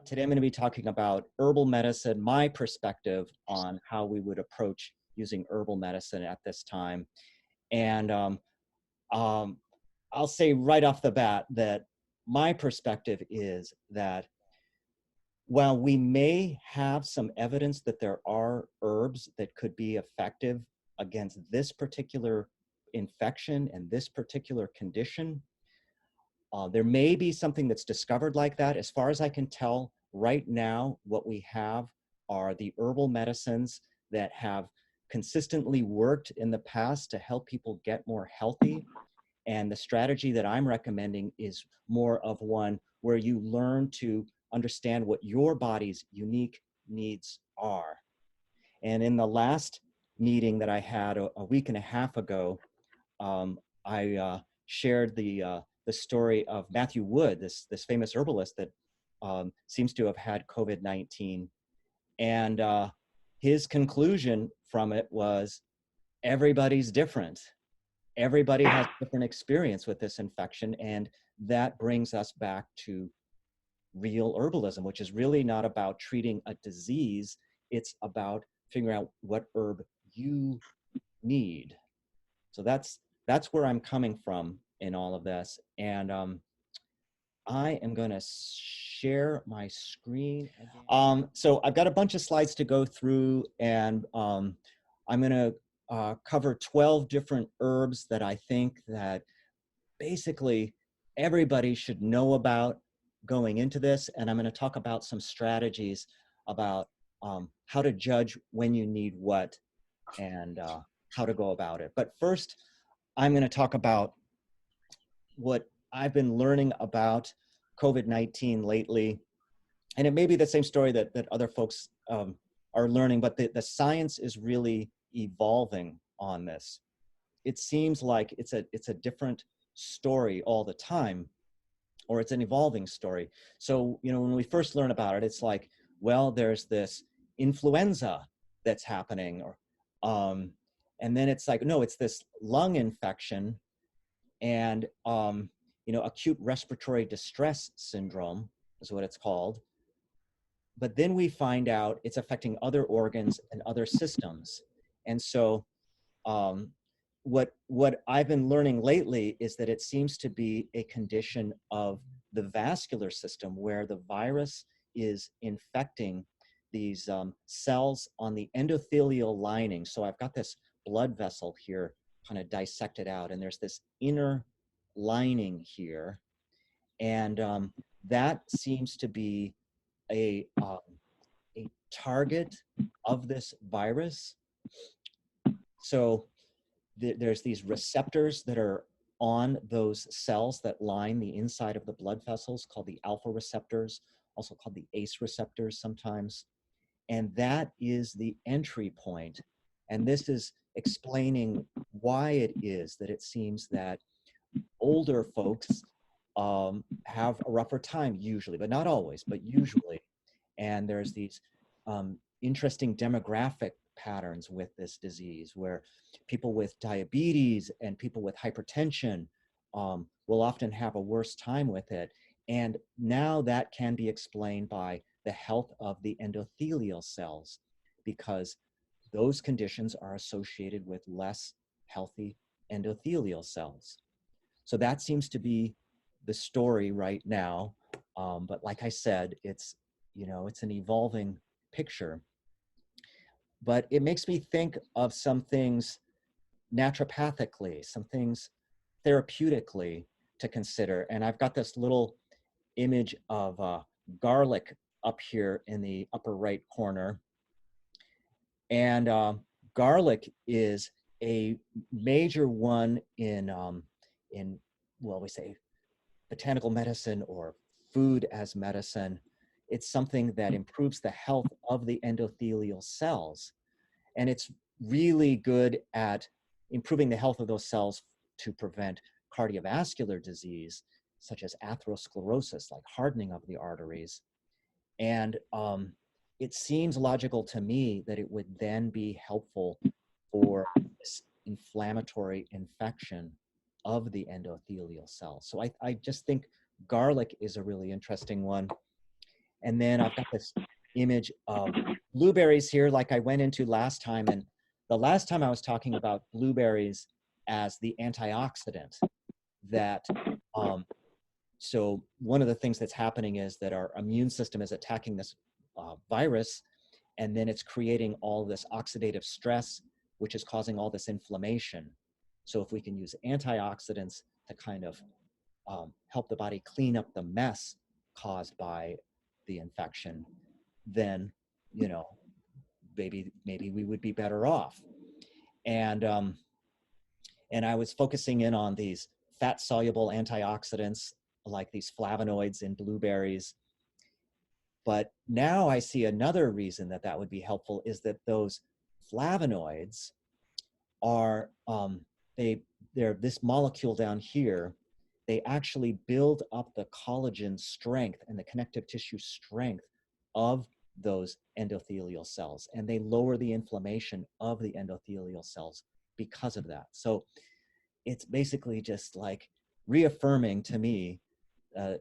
Today I'm going to be talking about herbal medicine, my perspective on how we would approach using herbal medicine at this time. And um, I'll say right off the bat that my perspective is that while we may have some evidence that there are herbs that could be effective against this particular infection and this particular condition, there may be something that's discovered like that. As far as I can tell, right now, what we have are the herbal medicines that have consistently worked in the past to help people get more healthy. And the strategy that I'm recommending is more of one where you learn to understand what your body's unique needs are. And in the last meeting that I had a week and a half ago, I shared the story of Matthew Wood, this famous herbalist that seems to have had COVID-19. And his conclusion from it was everybody's different. Everybody has a different experience with this infection. And that brings us back to real herbalism, which is really not about treating a disease. It's about figuring out what herb you need. So that's where I'm coming from in all of this. And I am going to share my screen. So I've got a bunch of slides to go through, and I'm going to cover 12 different herbs that I think that basically everybody should know about going into this. And I'm going to talk about some strategies about how to judge when you need what and how to go about it. But first, I'm going to talk about what I've been learning about COVID-19 lately. And it may be the same story that other folks are learning, but the science is really evolving on this. It seems like it's a different story all the time, or it's an evolving story. So, when we first learn about it, it's like, well, there's this influenza that's happening, or and then it's like, no, it's this lung infection and, acute respiratory distress syndrome is what it's called. But then we find out it's affecting other organs and other systems. And so what I've been learning lately is that it seems to be a condition of the vascular system where the virus is infecting these cells on the endothelial lining. So I've got this blood vessel here kind of dissected out, and there's this inner lining here, and that seems to be a target of this virus. So there's these receptors that are on those cells that line the inside of the blood vessels called the alpha receptors, also called the ACE receptors sometimes. And that is the entry point. And this is explaining why it is that it seems that older folks have a rougher time usually, but not always, but usually. And there's these interesting demographic patterns with this disease where people with diabetes and people with hypertension will often have a worse time with it. And now that can be explained by the health of the endothelial cells, because those conditions are associated with less healthy endothelial cells. So that seems to be the story right now. But like I said, it's an evolving picture. But it makes me think of some things naturopathically, some things therapeutically to consider. And I've got this little image of garlic up here in the upper right corner. And garlic is a major one in well, we say botanical medicine or food as medicine. It's something that improves the health of the endothelial cells. And it's really good at improving the health of those cells to prevent cardiovascular disease, such as atherosclerosis, like hardening of the arteries. And it seems logical to me that it would then be helpful for this inflammatory infection of the endothelial cells. So I just think garlic is a really interesting one. And then I've got this image of blueberries here, like I went into last time. And the last time I was talking about blueberries as the antioxidant that, so one of the things that's happening is that our immune system is attacking this virus, and then it's creating all this oxidative stress, which is causing all this inflammation. So if we can use antioxidants to kind of help the body clean up the mess caused by the infection, then, you know, maybe we would be better off. And I was focusing in on these fat-soluble antioxidants, like these flavonoids in blueberries. But now I see another reason that that would be helpful is that those flavonoids are, they're this molecule down here, they actually build up the collagen strength and the connective tissue strength of those endothelial cells, and they lower the inflammation of the endothelial cells because of that. So it's basically just like reaffirming to me that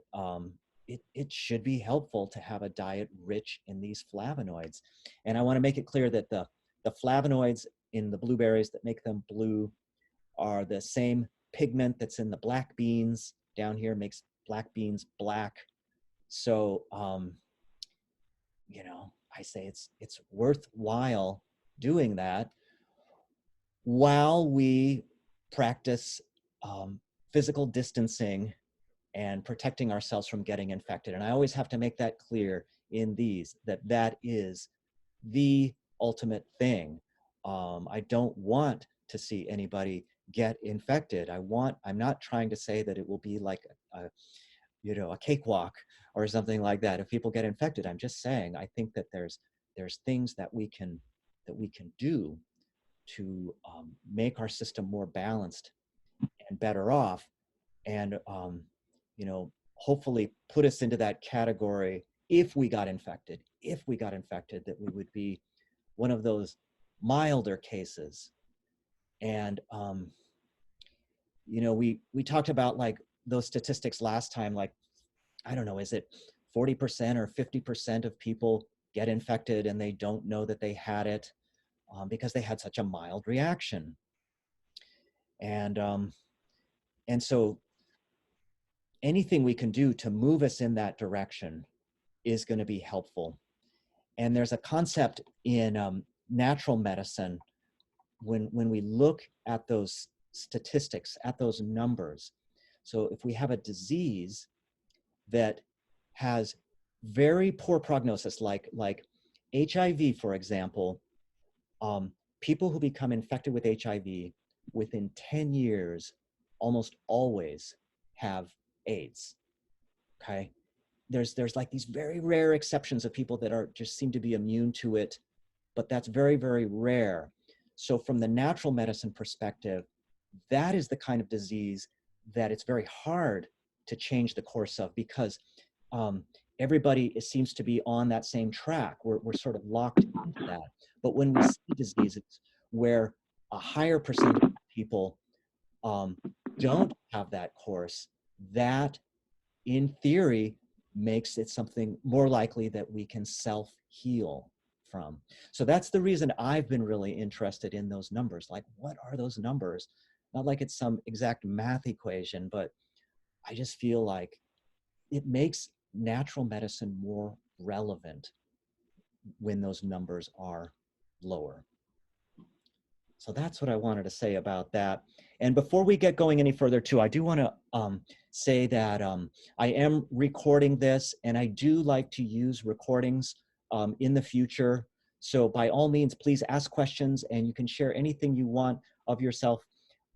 it should be helpful to have a diet rich in these flavonoids. And I want to make it clear that the flavonoids in the blueberries that make them blue are the same pigment that's in the black beans down here, makes black beans black. So, you know, I say it's worthwhile doing that while we practice physical distancing and protecting ourselves from getting infected. And I always have to make that clear in these, that is the ultimate thing. I don't want to see anybody get infected. I'm not trying to say that it will be like you know, a cakewalk or something like that if people get infected. I'm just saying, I think that there's things that we can do to make our system more balanced and better off, and you know, hopefully put us into that category if we got infected, that we would be one of those milder cases. And you know, we talked about like those statistics last time, like, I don't know, is it 40% or 50% of people get infected and they don't know that they had it because they had such a mild reaction. And so anything we can do to move us in that direction is going to be helpful. And there's a concept in natural medicine when we look at those statistics, at those numbers. So if we have a disease that has very poor prognosis, like HIV, for example, people who become infected with HIV within 10 years almost always have AIDS, okay? There's like these very rare exceptions of people that are just seem to be immune to it, but that's very, very rare. So from the natural medicine perspective, that is the kind of disease that it's very hard to change the course of, because everybody seems to be on that same track. We're sort of locked into that. But when we see diseases where a higher percentage of people don't have that course, that in theory makes it something more likely that we can self-heal from. So that's the reason I've been really interested in those numbers. Like, what are those numbers? Not like it's some exact math equation, but I just feel like it makes natural medicine more relevant when those numbers are lower. So that's what I wanted to say about that. And before we get going any further too, I do want to say that I am recording this, and I do like to use recordings in the future. So by all means, please ask questions, and you can share anything you want of yourself.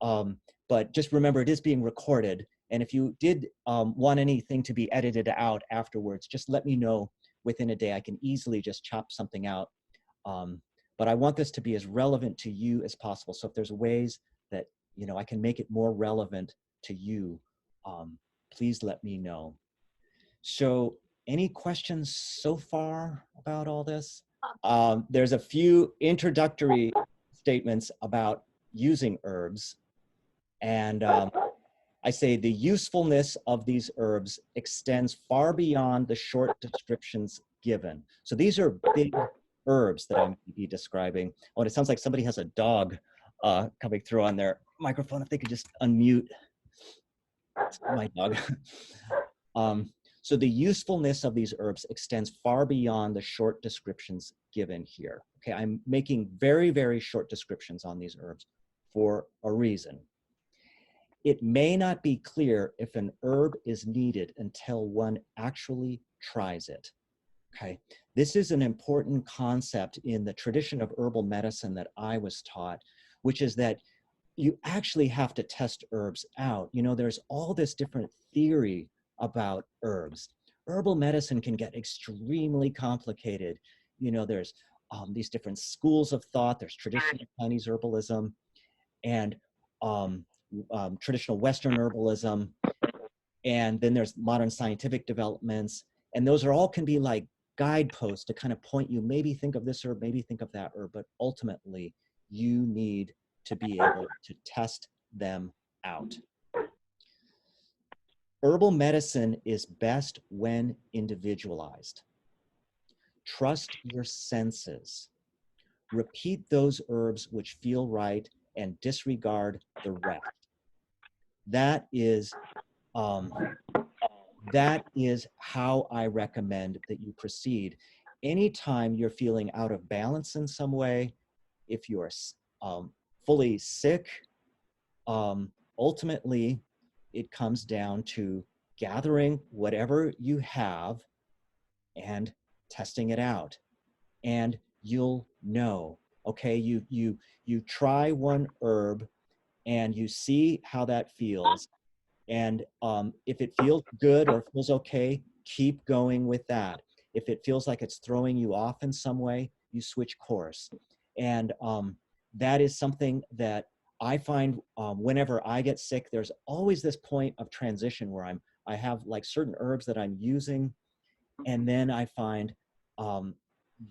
But just remember, it is being recorded. And if you did want anything to be edited out afterwards, just let me know within a day. I can easily just chop something out. But I want this to be as relevant to you as possible. So if there's ways that, you know, I can make it more relevant to you, please let me know. So any questions so far about all this? There's a few introductory statements about using herbs. And I say the usefulness of these herbs extends far beyond the short descriptions given. So these are big herbs that I'm be describing. Oh, and it sounds like somebody has a dog coming through on their microphone. If they could just unmute. It's my dog. So the usefulness of these herbs extends far beyond the short descriptions given here. Okay, I'm making very, very short descriptions on these herbs for a reason. It may not be clear if an herb is needed until one actually tries it. Okay, this is an important concept in the tradition of herbal medicine that I was taught, which is that you actually have to test herbs out. You know, there's all this different theory about herbs. Herbal medicine can get extremely complicated. You know, there's these different schools of thought. There's traditional Chinese herbalism and traditional Western herbalism. And then there's modern scientific developments. And those are all can be like guideposts to kind of point you, maybe think of this herb, maybe think of that herb, but ultimately you need to be able to test them out. Herbal medicine is best when individualized. Trust your senses. Repeat those herbs which feel right and disregard the rest. That is how I recommend that you proceed. Anytime you're feeling out of balance in some way, if you're fully sick, ultimately it comes down to gathering whatever you have and testing it out. And you'll know, okay, you try one herb and you see how that feels. And if it feels good or feels okay, keep going with that. If it feels like it's throwing you off in some way, you switch course. And that is something that I find whenever I get sick, there's always this point of transition where I have like certain herbs that I'm using, and then I find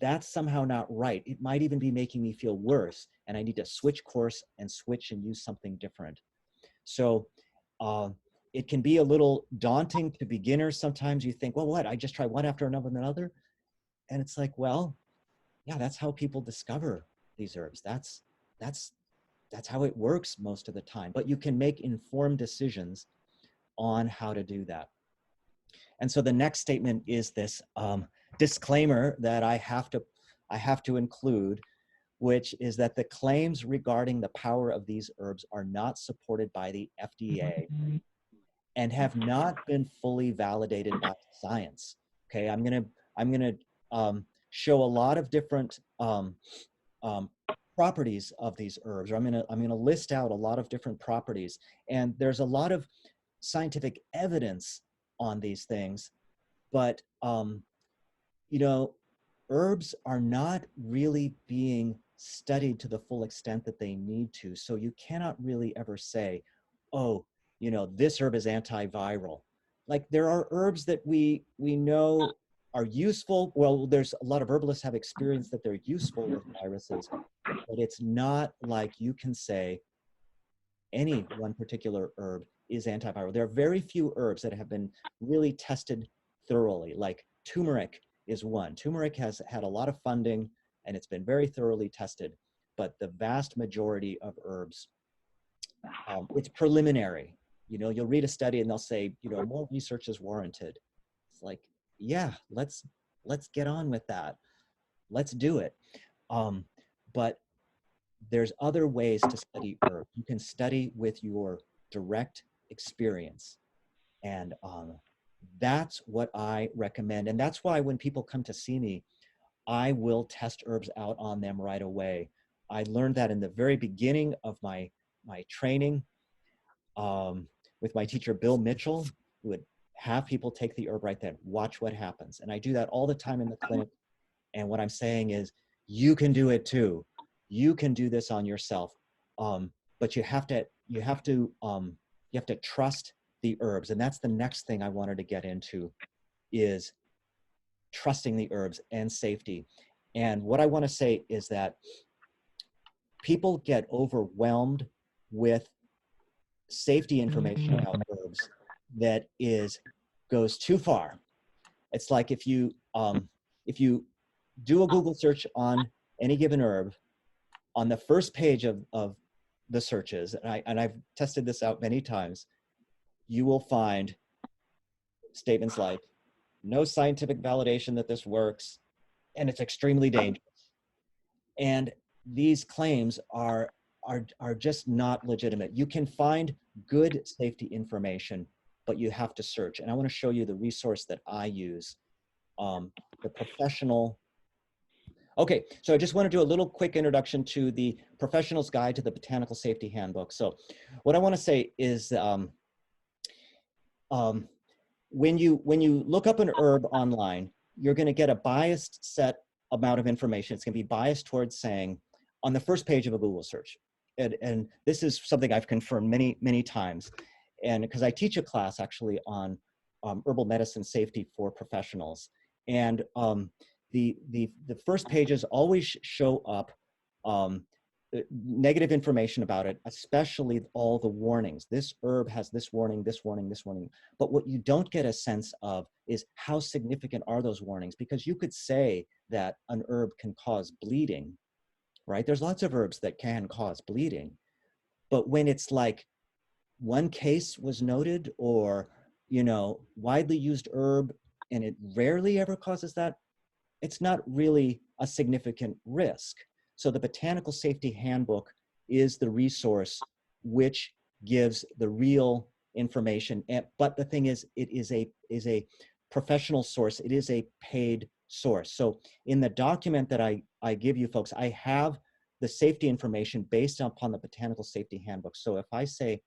that's somehow not right. It might even be making me feel worse, and I need to switch course and switch and use something different. So it can be a little daunting to beginners. Sometimes you think, well, what? I just try one after another. And it's like, well, yeah, that's how people discover these herbs. That's how it works most of the time. But you can make informed decisions on how to do that. And so the next statement is this disclaimer that I have to include, which is that the claims regarding the power of these herbs are not supported by the FDA and have not been fully validated by science. Okay, I'm gonna show a lot of different properties of these herbs, or I'm gonna list out a lot of different properties, and there's a lot of scientific evidence on these things, but you know, herbs are not really being studied to the full extent that they need to. So you cannot really ever say, oh, you know, this herb is antiviral. Like there are herbs that we know are useful. Well, there's a lot of herbalists have experience that they're useful with viruses, but it's not like you can say any one particular herb is antiviral. There are very few herbs that have been really tested thoroughly, like turmeric is one. Turmeric has had a lot of funding and it's been very thoroughly tested, but the vast majority of herbs, it's preliminary. You know, you'll read a study and they'll say, you know, more research is warranted. It's like, yeah, let's get on with that. Let's do it. But there's other ways to study herbs. You can study with your direct experience. And that's what I recommend. And that's why when people come to see me, I will test herbs out on them right away. I learned that in the very beginning of my training with my teacher, Bill Mitchell, who would have people take the herb right then, watch what happens. And I do that all the time in the clinic. And what I'm saying is, you can do it too. You can do this on yourself. But you have to trust the herbs. And that's the next thing I wanted to get into, is trusting the herbs and safety. And what I want to say is that people get overwhelmed with safety information about herbs that goes too far. It's like if you do a Google search on any given herb, on the first page of the searches, and I've tested this out many times, you will find statements like, no scientific validation that this works, and it's extremely dangerous. And these claims are just not legitimate. You can find good safety information, but you have to search. And I want to show you the resource that I use, the professional. Okay, so I just want to do a little quick introduction to the Professional's Guide to the Botanical Safety Handbook. So what I want to say is when you look up an herb online, you're going to get a biased set amount of information. It's going to be biased towards saying on the first page of a Google search. And this is something I've confirmed many times. And because I teach a class actually on herbal medicine safety for professionals. And the first pages always show up negative information about it, especially all the warnings. This herb has this warning, this warning, this warning. But what you don't get a sense of is how significant are those warnings, because you could say that an herb can cause bleeding, right? There's lots of herbs that can cause bleeding. But when it's like one case was noted, or, widely used herb, and it rarely ever causes that, it's not really a significant risk. So the Botanical Safety Handbook is the resource which gives the real information. But the thing is, it is a professional source. It is a paid source. So in the document that I give you folks, I have the safety information based upon the Botanical Safety Handbook. So if I say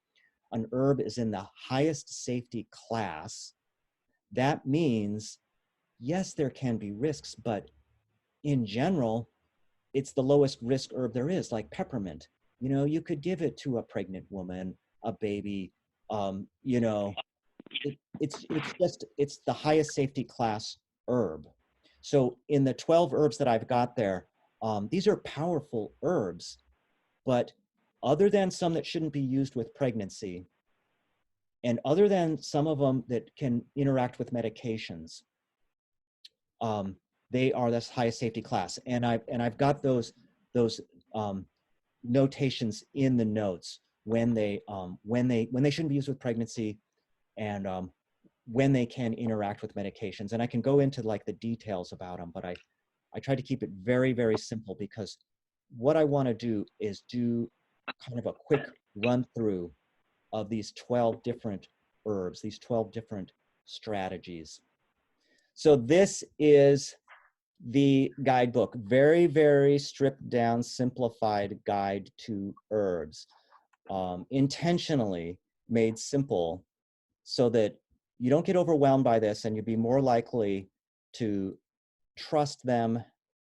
an herb is in the highest safety class, that means, yes, there can be risks, but in general, it's the lowest risk herb there is, like peppermint. You could give it to a pregnant woman, a baby. It's the highest safety class herb. So in the 12 herbs that I've got there, these are powerful herbs, but other than some that shouldn't be used with pregnancy, and other than some of them that can interact with medications, they are the highest safety class. And I've got those notations in the notes when they shouldn't be used with pregnancy, and when they can interact with medications. And I can go into like the details about them, but I try to keep it very, very simple, because what I want to do is do kind of a quick run through of these 12 different herbs, these 12 different strategies. So this is the guidebook, very, very stripped down, simplified guide to herbs, intentionally made simple so that you don't get overwhelmed by this, and you'd be more likely to trust them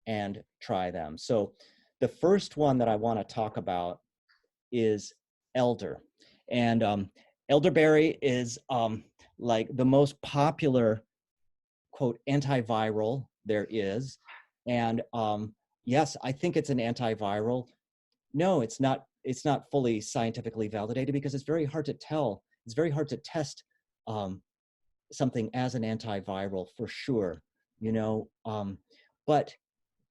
and try them. So the first one that I want to talk about is elder. And elderberry is like the most popular, quote, antiviral there is. And yes, I think it's an antiviral. No, it's not. It's not fully scientifically validated, because it's very hard to tell. It's very hard to test something as an antiviral for sure, but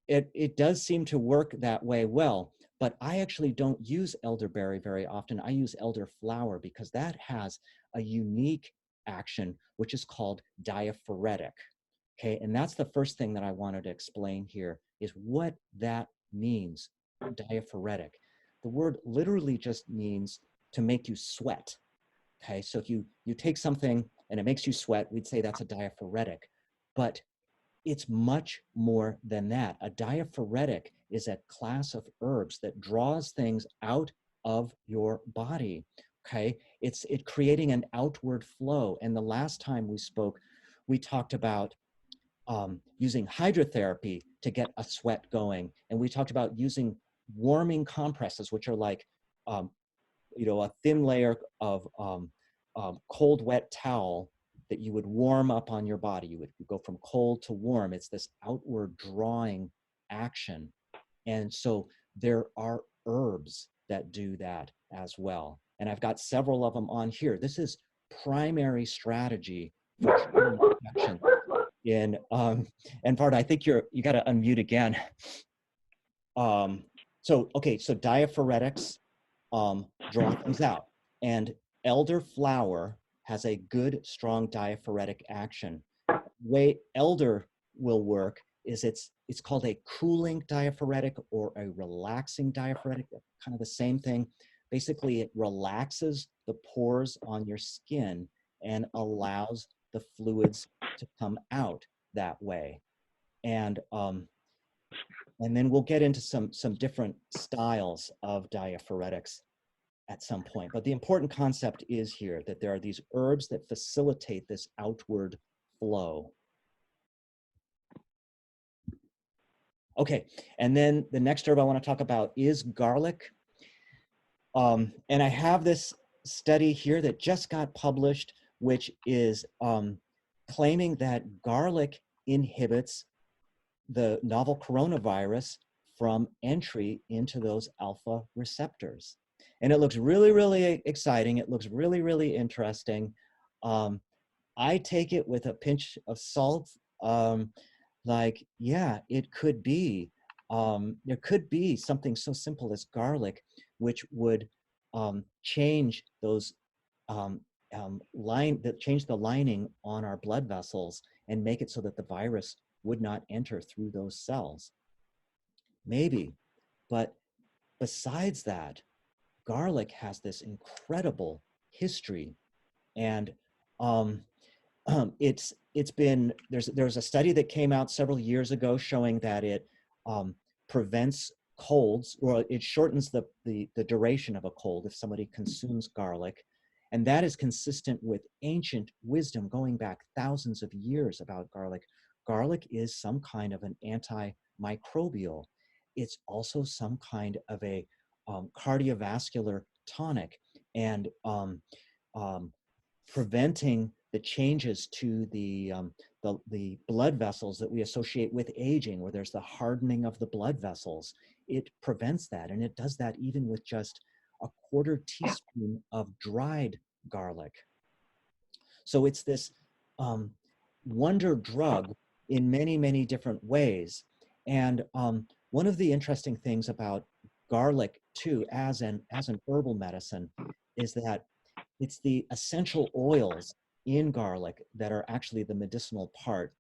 it does seem to work that way well. But I actually don't use elderberry very often. I use elderflower, because that has a unique action, which is called diaphoretic. Okay, and that's the first thing that I wanted to explain here, is what that means, diaphoretic. The word literally just means to make you sweat. Okay, so if you take something and it makes you sweat, we'd say that's a diaphoretic. But it's much more than that. A diaphoretic is a class of herbs that draws things out of your body. Okay, it's creating an outward flow. And the last time we spoke, we talked about using hydrotherapy to get a sweat going. And we talked about using warming compresses, which are like, a thin layer of cold, wet towel that you would warm up on your body. You would go from cold to warm. It's this outward drawing action. And so there are herbs that do that as well. And I've got several of them on here. This is primary strategy for treating infection. And Bart, I think you got to unmute again. So diaphoretics draw things out. And elderflower has a good, strong diaphoretic action. The way elder will work is it's called a cooling diaphoretic or a relaxing diaphoretic, kind of the same thing. Basically, it relaxes the pores on your skin and allows the fluids to come out that way. And then we'll get into some different styles of diaphoretics at some point. But the important concept is here that there are these herbs that facilitate this outward flow. Okay, and then the next herb I want to talk about is garlic. And I have this study here that just got published, which is claiming that garlic inhibits the novel coronavirus from entry into those alpha receptors. And it looks really, really exciting. It looks really, really interesting. I take it with a pinch of salt. Like, yeah, it could be. There could be something so simple as garlic, which would change those change the lining on our blood vessels and make it so that the virus would not enter through those cells. Maybe, but besides that, garlic has this incredible history, and there's a study that came out several years ago showing that it prevents colds, or it shortens the duration of a cold if somebody consumes garlic. And that is consistent with ancient wisdom going back thousands of years about garlic. Garlic is some kind of an antimicrobial. It's also some kind of a cardiovascular tonic, and preventing the changes to the blood vessels that we associate with aging, where there's the hardening of the blood vessels. It prevents that, and it does that even with just a quarter teaspoon of dried garlic. So it's this wonder drug in many, many different ways. And one of the interesting things about garlic too, as an herbal medicine, is that it's the essential oils in garlic that are actually the medicinal part.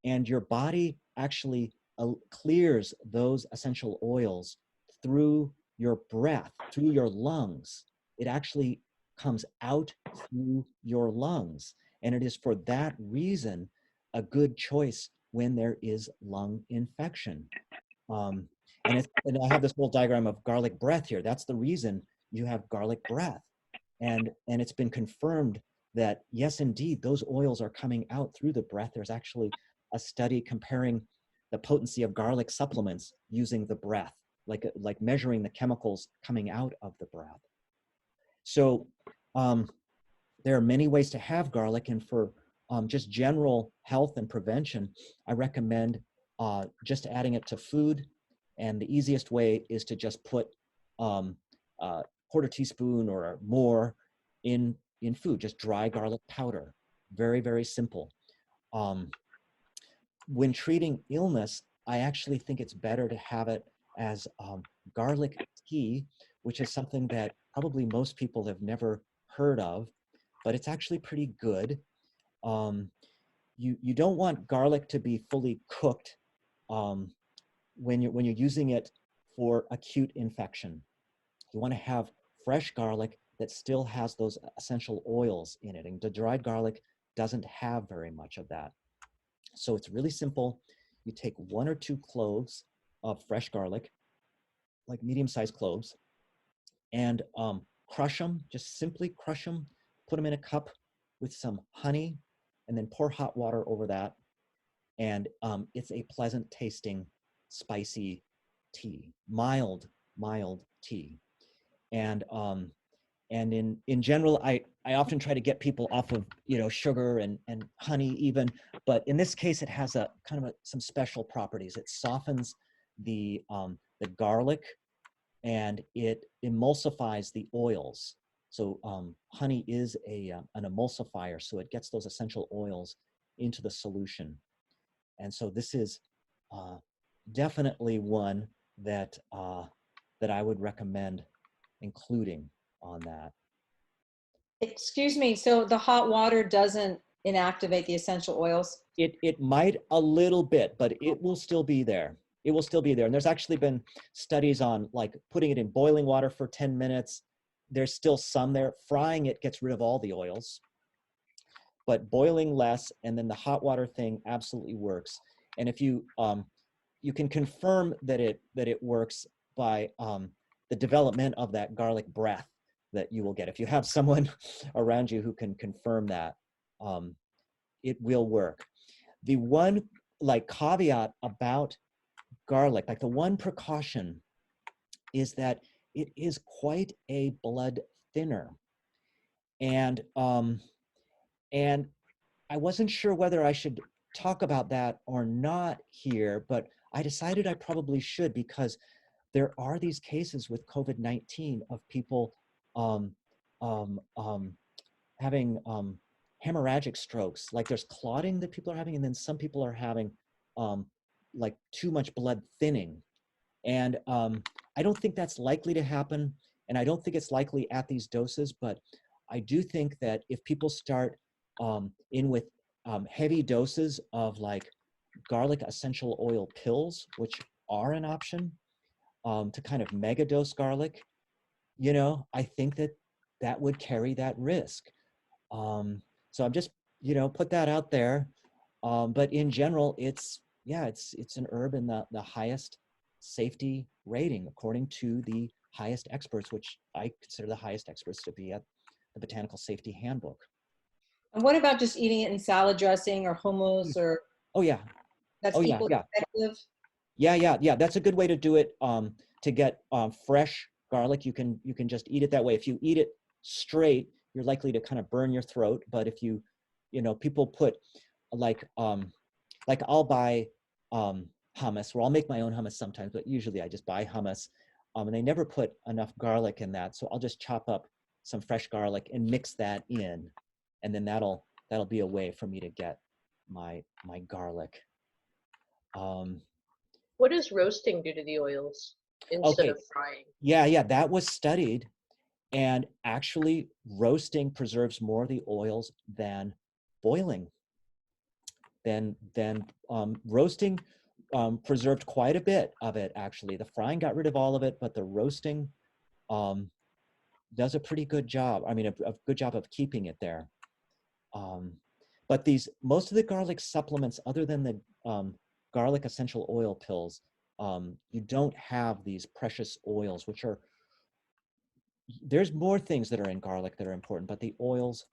And your body actually clears those essential oils through your breath, through your lungs. It actually comes out through your lungs. And it is for that reason a good choice when there is lung infection. And I have this whole diagram of garlic breath here. That's the reason you have garlic breath. And it's been confirmed that, yes, indeed, those oils are coming out through the breath. There's actually a study comparing the potency of garlic supplements using the breath, like measuring the chemicals coming out of the breath. So there are many ways to have garlic, and for just general health and prevention, I recommend just adding it to food. And the easiest way is to just put quarter teaspoon or more in food, just dry garlic powder. Very, very simple. When treating illness, I actually think it's better to have it as garlic tea, which is something that probably most people have never heard of, but it's actually pretty good. You don't want garlic to be fully cooked when you're using it for acute infection. You want to have fresh garlic that still has those essential oils in it, and the dried garlic doesn't have very much of that. So it's really simple. You take 1 or 2 cloves of fresh garlic, like medium-sized cloves, and crush them, just simply crush them, put them in a cup with some honey, and then pour hot water over that. And it's a pleasant tasting, spicy tea, mild tea. And in general, I often try to get people off of sugar and honey even, but in this case, it has a kind of some special properties. It softens the garlic, and it emulsifies the oils. So honey is an emulsifier, so it gets those essential oils into the solution. And so this is definitely one that that I would recommend including on that. Excuse me, so the hot water doesn't inactivate the essential oils? It might a little bit, but it will still be there. It will still be there. And there's actually been studies on like putting it in boiling water for 10 minutes. There's still some there. Frying it gets rid of all the oils, but boiling less, and then the hot water thing absolutely works. And if you you can confirm that it works by the development of that garlic breath that you will get. If you have someone around you who can confirm that, it will work. The one like caveat about garlic, like the one precaution, is that it is quite a blood thinner, and and I wasn't sure whether I should talk about that or not here, but I decided I probably should, because there are these cases with COVID-19 of people um, um, um, having hemorrhagic strokes. Like there's clotting that people are having, and then some people are having like too much blood thinning. And I don't think that's likely to happen, and I don't think it's likely at these doses, but I do think that if people start in with heavy doses of like garlic essential oil pills, which are an option, to kind of mega dose garlic, you know, I think that that would carry that risk. So I'm just, you know, put that out there. But in general, it's, yeah, it's an herb in the highest safety rating according to the highest experts, which I consider the highest experts to be at the Botanical Safety Handbook. And what about just eating it in salad dressing or hummus, or Oh yeah, that's oh yeah, equally yeah, effective? yeah. That's a good way to do it. To get fresh garlic, you can just eat it that way. If you eat it straight, you're likely to kind of burn your throat. But if you know, people put like I'll buy hummus, or I'll make my own hummus sometimes, but usually I just buy hummus, and they never put enough garlic in that. So I'll just chop up some fresh garlic and mix that in, and then that'll be a way for me to get my garlic. Um, What does roasting do to the oils instead okay, of frying? yeah, that was studied, and actually roasting preserves more of the oils than boiling. Then roasting preserved quite a bit of it, actually. The frying got rid of all of it, but the roasting um, does a pretty good job. I mean, a good job of keeping it there. But most of the garlic supplements, other than the garlic essential oil pills, you don't have these precious oils, which are, there's more things that are in garlic that are important, but the oils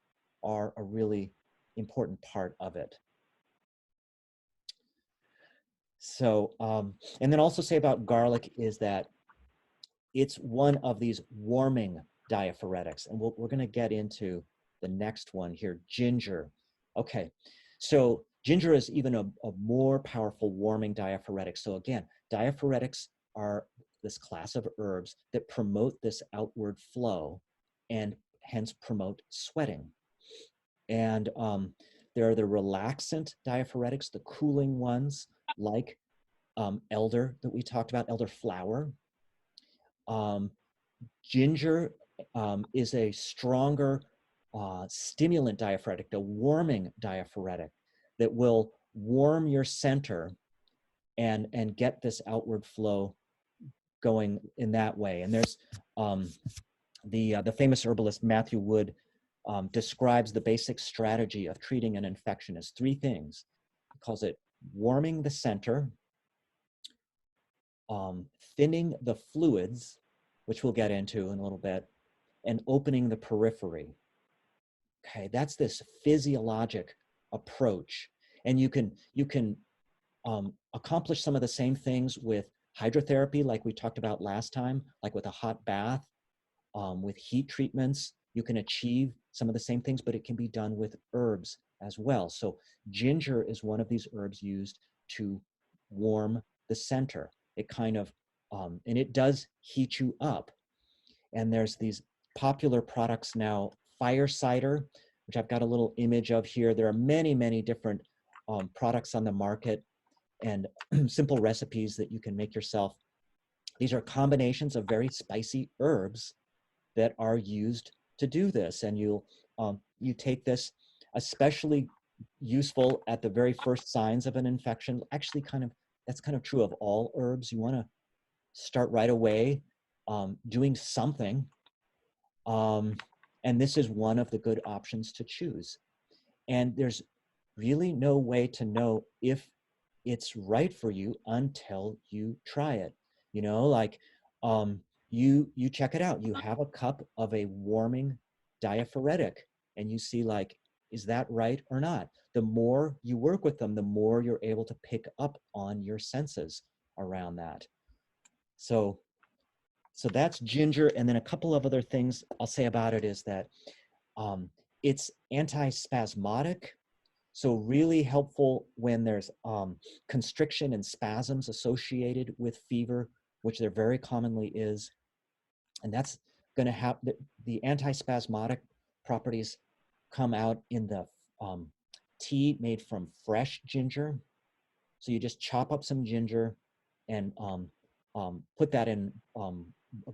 are a really important part of it. So, and then also say about garlic is that it's one of these warming diaphoretics. And we're going to get into the next one here, ginger. Okay, so ginger is even a more powerful warming diaphoretic. So again, diaphoretics are this class of herbs that promote this outward flow and hence promote sweating. And there are the relaxant diaphoretics, the cooling ones, like elder that we talked about, elderflower. Ginger is a stronger stimulant diaphoretic, a warming diaphoretic that will warm your center and get this outward flow going in that way. And there's the famous herbalist Matthew Wood describes the basic strategy of treating an infection as three things. He calls it warming the center, thinning the fluids, which we'll get into in a little bit, and opening the periphery. Okay, that's this physiologic approach. And you can accomplish some of the same things with hydrotherapy, like we talked about last time, like with a hot bath, with heat treatments. You can achieve some of the same things, but it can be done with herbs as well. So ginger is one of these herbs used to warm the center. It kind of, and it does heat you up. And there's these popular products now, fire cider, which I've got a little image of here. There are many, many different products on the market and simple recipes that you can make yourself. These are combinations of very spicy herbs that are used to do this. And you take this, especially useful at the very first signs of an infection. Actually, that's kind of true of all herbs. You want to start right away doing something. And this is one of the good options to choose. And there's really no way to know if it's right for you until you try it. You know, like you check it out. You have a cup of a warming diaphoretic and you see, like, is that right or not? The more you work with them, the more you're able to pick up on your senses around that. So that's ginger. And then a couple of other things I'll say about it is that it's antispasmodic. So really helpful when there's constriction and spasms associated with fever, which there very commonly is. And that's going to have the antispasmodic properties come out in the tea made from fresh ginger. So you just chop up some ginger and put that in,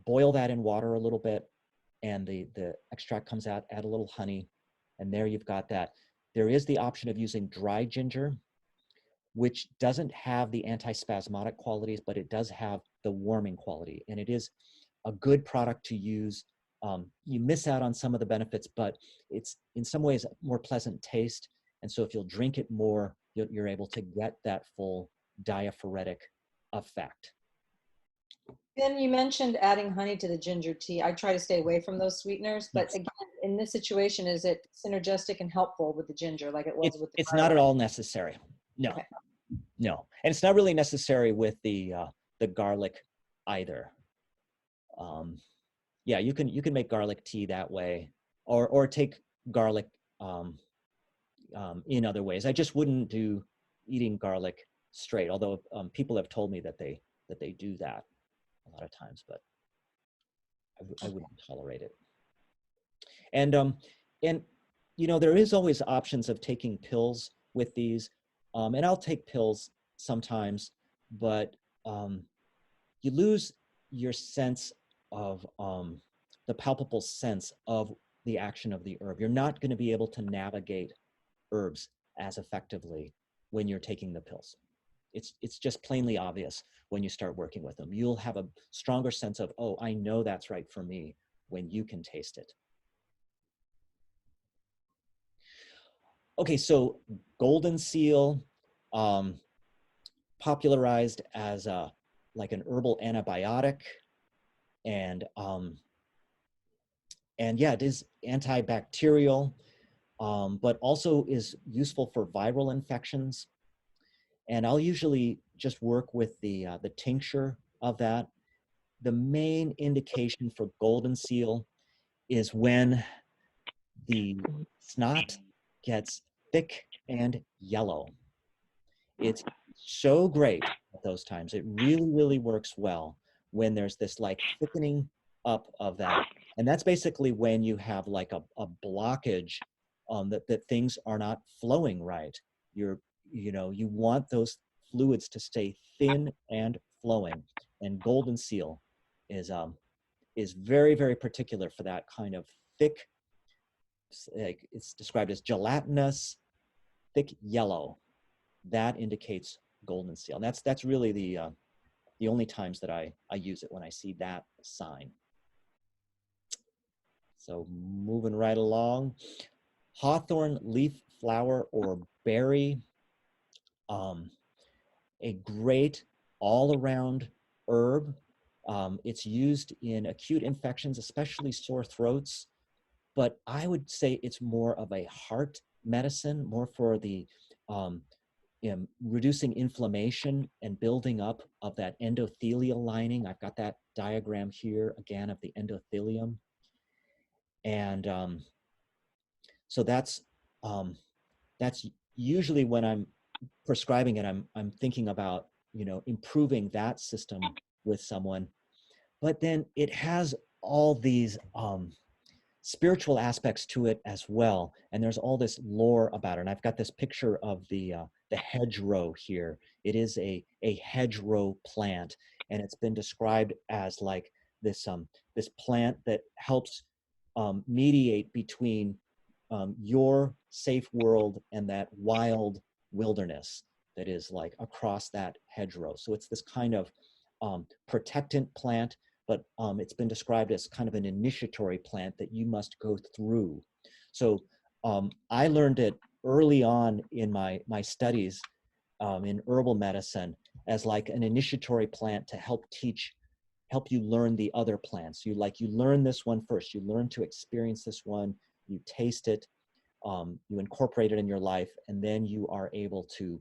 boil that in water a little bit, and the extract comes out, add a little honey, and there you've got that. There is the option of using dry ginger, which doesn't have the antispasmodic qualities, but it does have the warming quality, and it is a good product to use. You miss out on some of the benefits, but it's in some ways a more pleasant taste, and so if you'll drink it more, you're able to get that full diaphoretic effect. Then you mentioned adding honey to the ginger tea. I try to stay away from those sweeteners, but Yes. again, in this situation, is it synergistic and helpful with the ginger like it was with the It's garlic? not at all necessary. No, Okay. no. And it's not really necessary with the garlic either. Yeah, you can make garlic tea that way, or take garlic in other ways. I just wouldn't do eating garlic straight, although people have told me that they do that a lot of times, but I wouldn't tolerate it. And you know, there is always options of taking pills with these, and I'll take pills sometimes, but you lose your sense of the palpable sense of the action of the herb. You're not going to be able to navigate herbs as effectively when you're taking the pills. It's just plainly obvious when you start working with them. You'll have a stronger sense of, oh, I know that's right for me, when you can taste it. Okay, so golden seal, popularized as like an herbal antibiotic, and yeah, it is antibacterial, but also is useful for viral infections. And I'll usually just work with the tincture of that. The main indication for golden seal is when the snot gets thick and yellow. It's so great at those times. It really, really works well when there's this like thickening up of that. And that's basically when you have like a blockage that things are not flowing right. You want those fluids to stay thin and flowing. And golden seal is very, very particular for that kind of thick, like it's described as gelatinous, thick yellow. That indicates golden seal. And that's really the only times that I use it, when I see that sign. So moving right along, hawthorn leaf flower or berry, a great all-around herb. It's used in acute infections, especially sore throats, but I would say it's more of a heart medicine, more for the reducing inflammation and building up of that endothelial lining. I've got that diagram here again of the endothelium. And so that's usually when I'm prescribing it, I'm thinking about, improving that system with someone. But then it has all these spiritual aspects to it as well. And there's all this lore about it. And I've got this picture of the hedgerow here. It is a hedgerow plant, and it's been described as like this plant that helps mediate between your safe world and that wild wilderness that is like across that hedgerow. So it's this kind of protectant plant, but it's been described as kind of an initiatory plant that you must go through. So I learned it early on in my studies in herbal medicine as like an initiatory plant to help you learn the other plants. You learn this one first. You learn to experience this one. You taste it. You incorporate it in your life, and then you are able to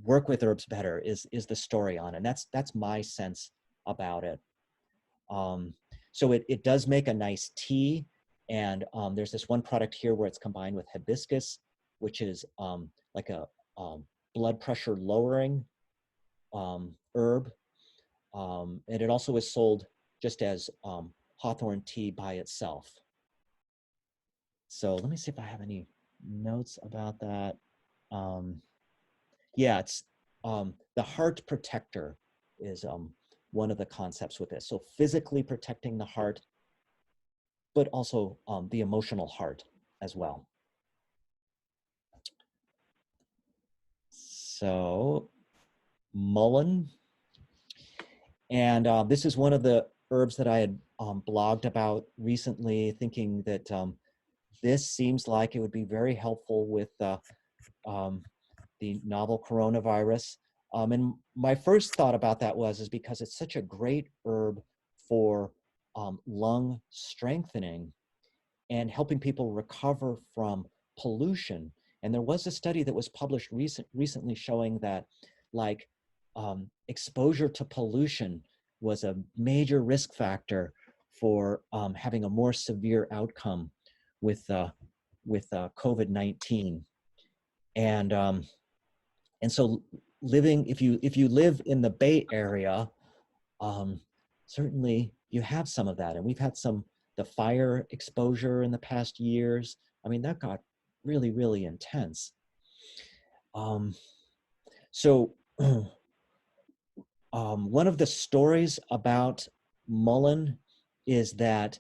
work with herbs better. Is the story on it? And that's my sense about it. So it does make a nice tea, and there's this one product here where it's combined with hibiscus, which is like a blood pressure lowering herb. And it also is sold just as hawthorn tea by itself. So let me see if I have any notes about that. Yeah, it's the heart protector is one of the concepts with this. So physically protecting the heart, but also the emotional heart as well. So mullein. And this is one of the herbs that I had blogged about recently, thinking that this seems like it would be very helpful with the novel coronavirus. And my first thought about that is because it's such a great herb for lung strengthening and helping people recover from pollution. And there was a study that was published recently showing that like exposure to pollution was a major risk factor for having a more severe outcome with COVID-19. And so if you live in the Bay Area, certainly you have some of that. And we've had the fire exposure in the past years. I mean, that got really, really intense. So one of the stories about mullein is that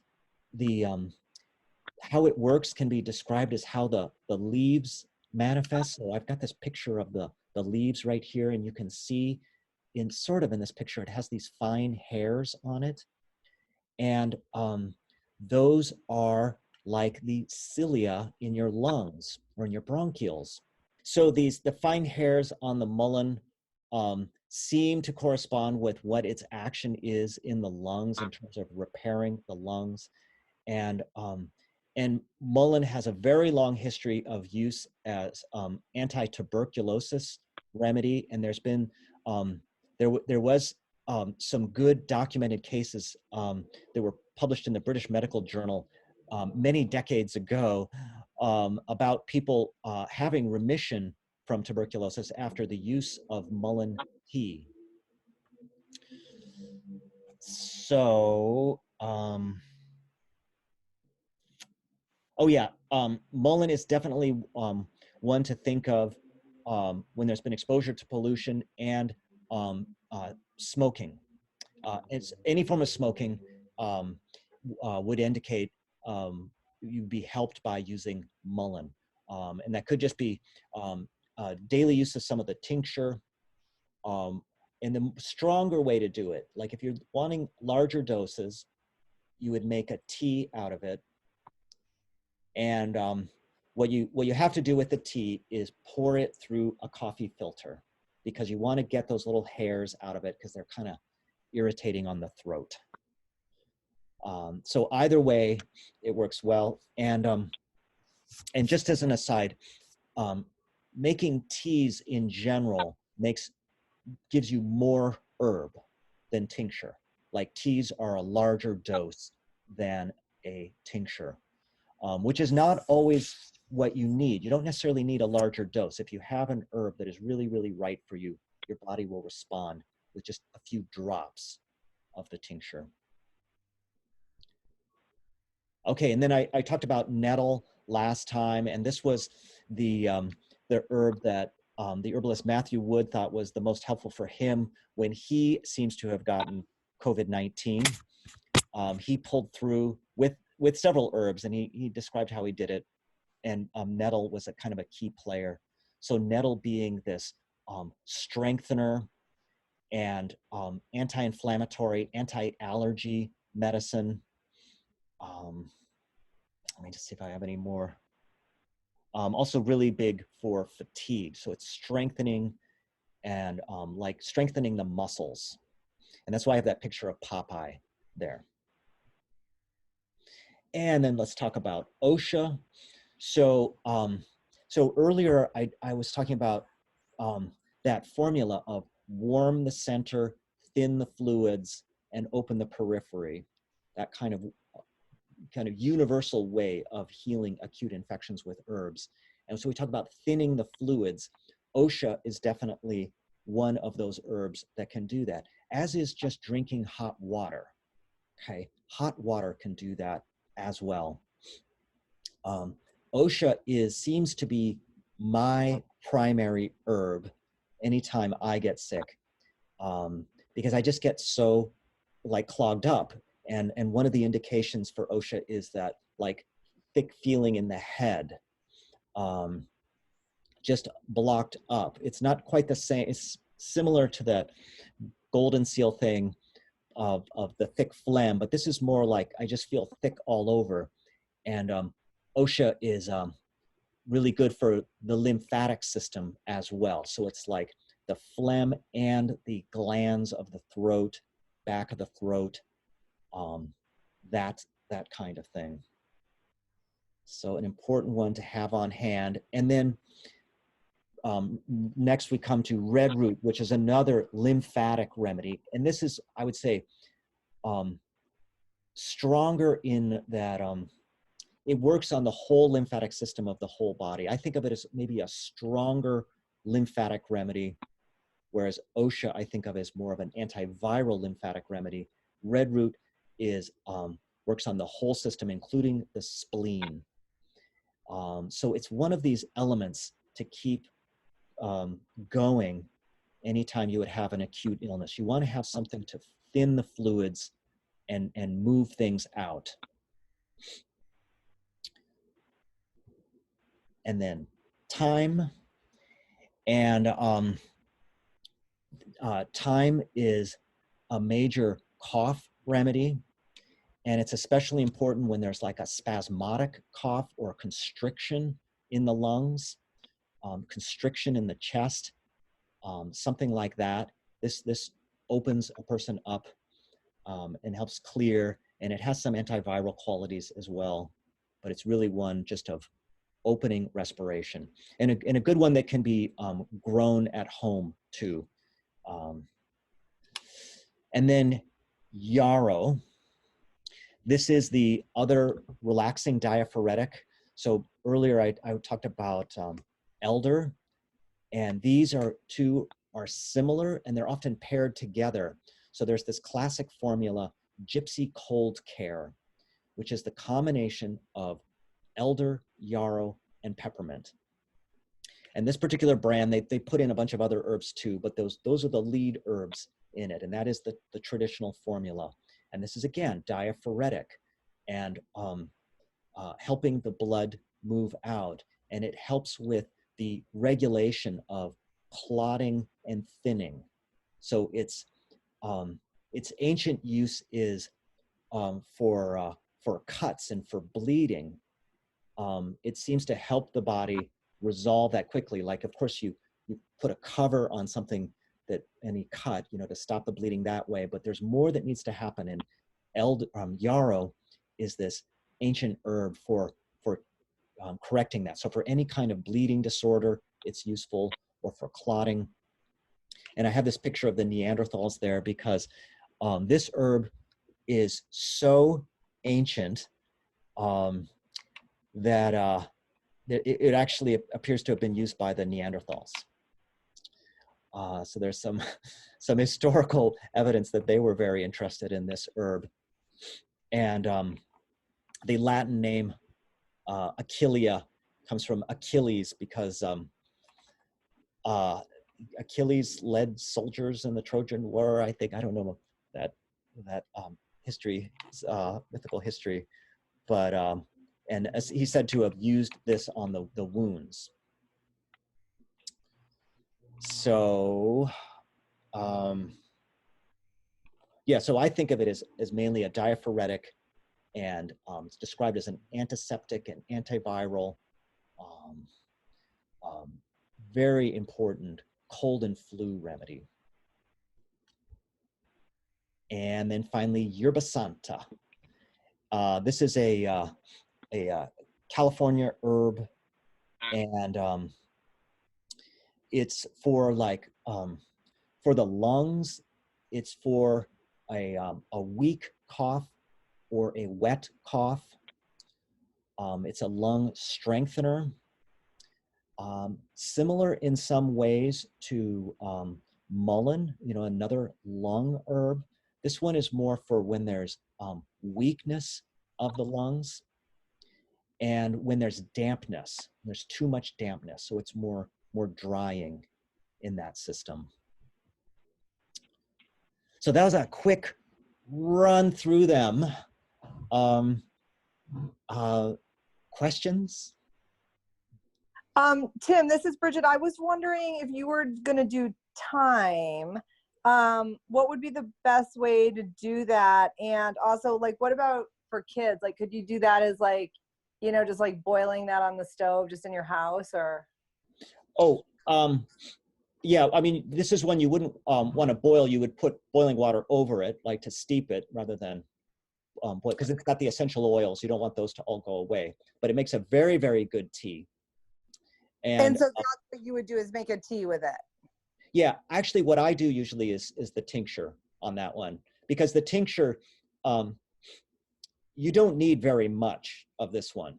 how it works can be described as how the leaves manifest. So I've got this picture of the leaves right here, and you can see in this picture, it has these fine hairs on it. And those are like the cilia in your lungs or in your bronchioles. So the fine hairs on the mullein seem to correspond with what its action is in the lungs in terms of repairing the lungs. And mullein has a very long history of use as anti-tuberculosis remedy. And there's been there was some good documented cases that were published in the British Medical Journal many decades ago about people having remission from tuberculosis after the use of mullein tea. So, oh yeah, mullein is definitely one to think of when there's been exposure to pollution and smoking. It's any form of smoking would indicate you'd be helped by using mullein. And that could just be daily use of some of the tincture. And the stronger way to do it, like if you're wanting larger doses, you would make a tea out of it. And what you have to do with the tea is pour it through a coffee filter, because you want to get those little hairs out of it because they're kind of irritating on the throat. So either way, it works well. And just as an aside, making teas in general gives you more herb than tincture. Like teas are a larger dose than a tincture, which is not always what you need. You don't necessarily need a larger dose. If you have an herb that is really, really right for you, your body will respond with just a few drops of the tincture. Okay, and then I talked about nettle last time, and this was the herb that the herbalist Matthew Wood thought was the most helpful for him when he seems to have gotten COVID-19. He pulled through with several herbs, and he described how he did it. And nettle was a kind of a key player. So nettle being this strengthener and anti-inflammatory, anti-allergy medicine. Let me just see if I have any more. Also really big for fatigue. So it's strengthening and like strengthening the muscles. And that's why I have that picture of Popeye there. And then let's talk about OSHA. So, so earlier I was talking about that formula of warm the center, thin the fluids, and open the periphery. That kind of universal way of healing acute infections with herbs. And so we talk about thinning the fluids. OSHA is definitely one of those herbs that can do that, as is just drinking hot water. Okay, hot water can do that as well. OSHA seems to be my primary herb anytime I get sick, because I just get so like clogged up. And one of the indications for OSHA is that like thick feeling in the head, just blocked up. It's not quite the same. It's similar to the golden seal thing of the thick phlegm, but this is more like I just feel thick all over. And OSHA is really good for the lymphatic system as well. So it's like the phlegm and the glands of the throat, back of the throat, that kind of thing. So an important one to have on hand. And then next we come to red root, which is another lymphatic remedy. And this is, I would say, stronger in that it works on the whole lymphatic system of the whole body. I think of it as maybe a stronger lymphatic remedy, whereas OSHA I think of as more of an antiviral lymphatic remedy. Red root is works on the whole system, including the spleen. So it's one of these elements to keep going anytime you would have an acute illness. You want to have something to thin the fluids and move things out. And then thyme. And thyme is a major cough remedy. And it's especially important when there's like a spasmodic cough or constriction in the lungs, constriction in the chest, something like that. This opens a person up and helps clear, and it has some antiviral qualities as well, but it's really one just of opening respiration, and a good one that can be grown at home too. And then yarrow. This is the other relaxing diaphoretic. So earlier I talked about Eldar, and these two are similar, and they're often paired together. So there's this classic formula, Gypsy Cold Care, which is the combination of Eldar, yarrow, and peppermint. And this particular brand, they put in a bunch of other herbs too, but those are the lead herbs in it, and that is the traditional formula. And this is, again, diaphoretic and helping the blood move out. And it helps with the regulation of clotting and thinning. So its ancient use is for cuts and for bleeding. It seems to help the body resolve that quickly. Like, of course, you put a cover on something that any cut, to stop the bleeding that way. But there's more that needs to happen. And yarrow is this ancient herb for correcting that. So for any kind of bleeding disorder, it's useful, or for clotting. And I have this picture of the Neanderthals there because this herb is so ancient that it actually appears to have been used by the Neanderthals. So there's some historical evidence that they were very interested in this herb. And the Latin name Achillea comes from Achilles because Achilles led soldiers in the Trojan War. I think, I don't know that history, mythical history, but and as he's said to have used this on the wounds. So yeah, so I think of it as mainly a diaphoretic, and it's described as an antiseptic and antiviral, very important cold and flu remedy. And then finally, yerba santa. This is a California herb, and it's for like for the lungs. It's for a weak cough or a wet cough. It's a lung strengthener. Similar in some ways to mullein, another lung herb. This one is more for when there's weakness of the lungs and when there's dampness. There's too much dampness, so it's more drying in that system. So that was a quick run through them. Questions? Tim, this is Bridget. I was wondering if you were going to do time, what would be the best way to do that? And also, like, what about for kids? Like, could you do that as like, just like boiling that on the stove just in your house, or? Oh, yeah, I mean, this is when you wouldn't want to boil. You would put boiling water over it, like to steep it rather than boil, because it's got the essential oils. You don't want those to all go away. But it makes a very, very good tea. And so that's what you would do, is make a tea with it. Yeah, actually what I do usually is the tincture on that one, because the tincture, you don't need very much of this one.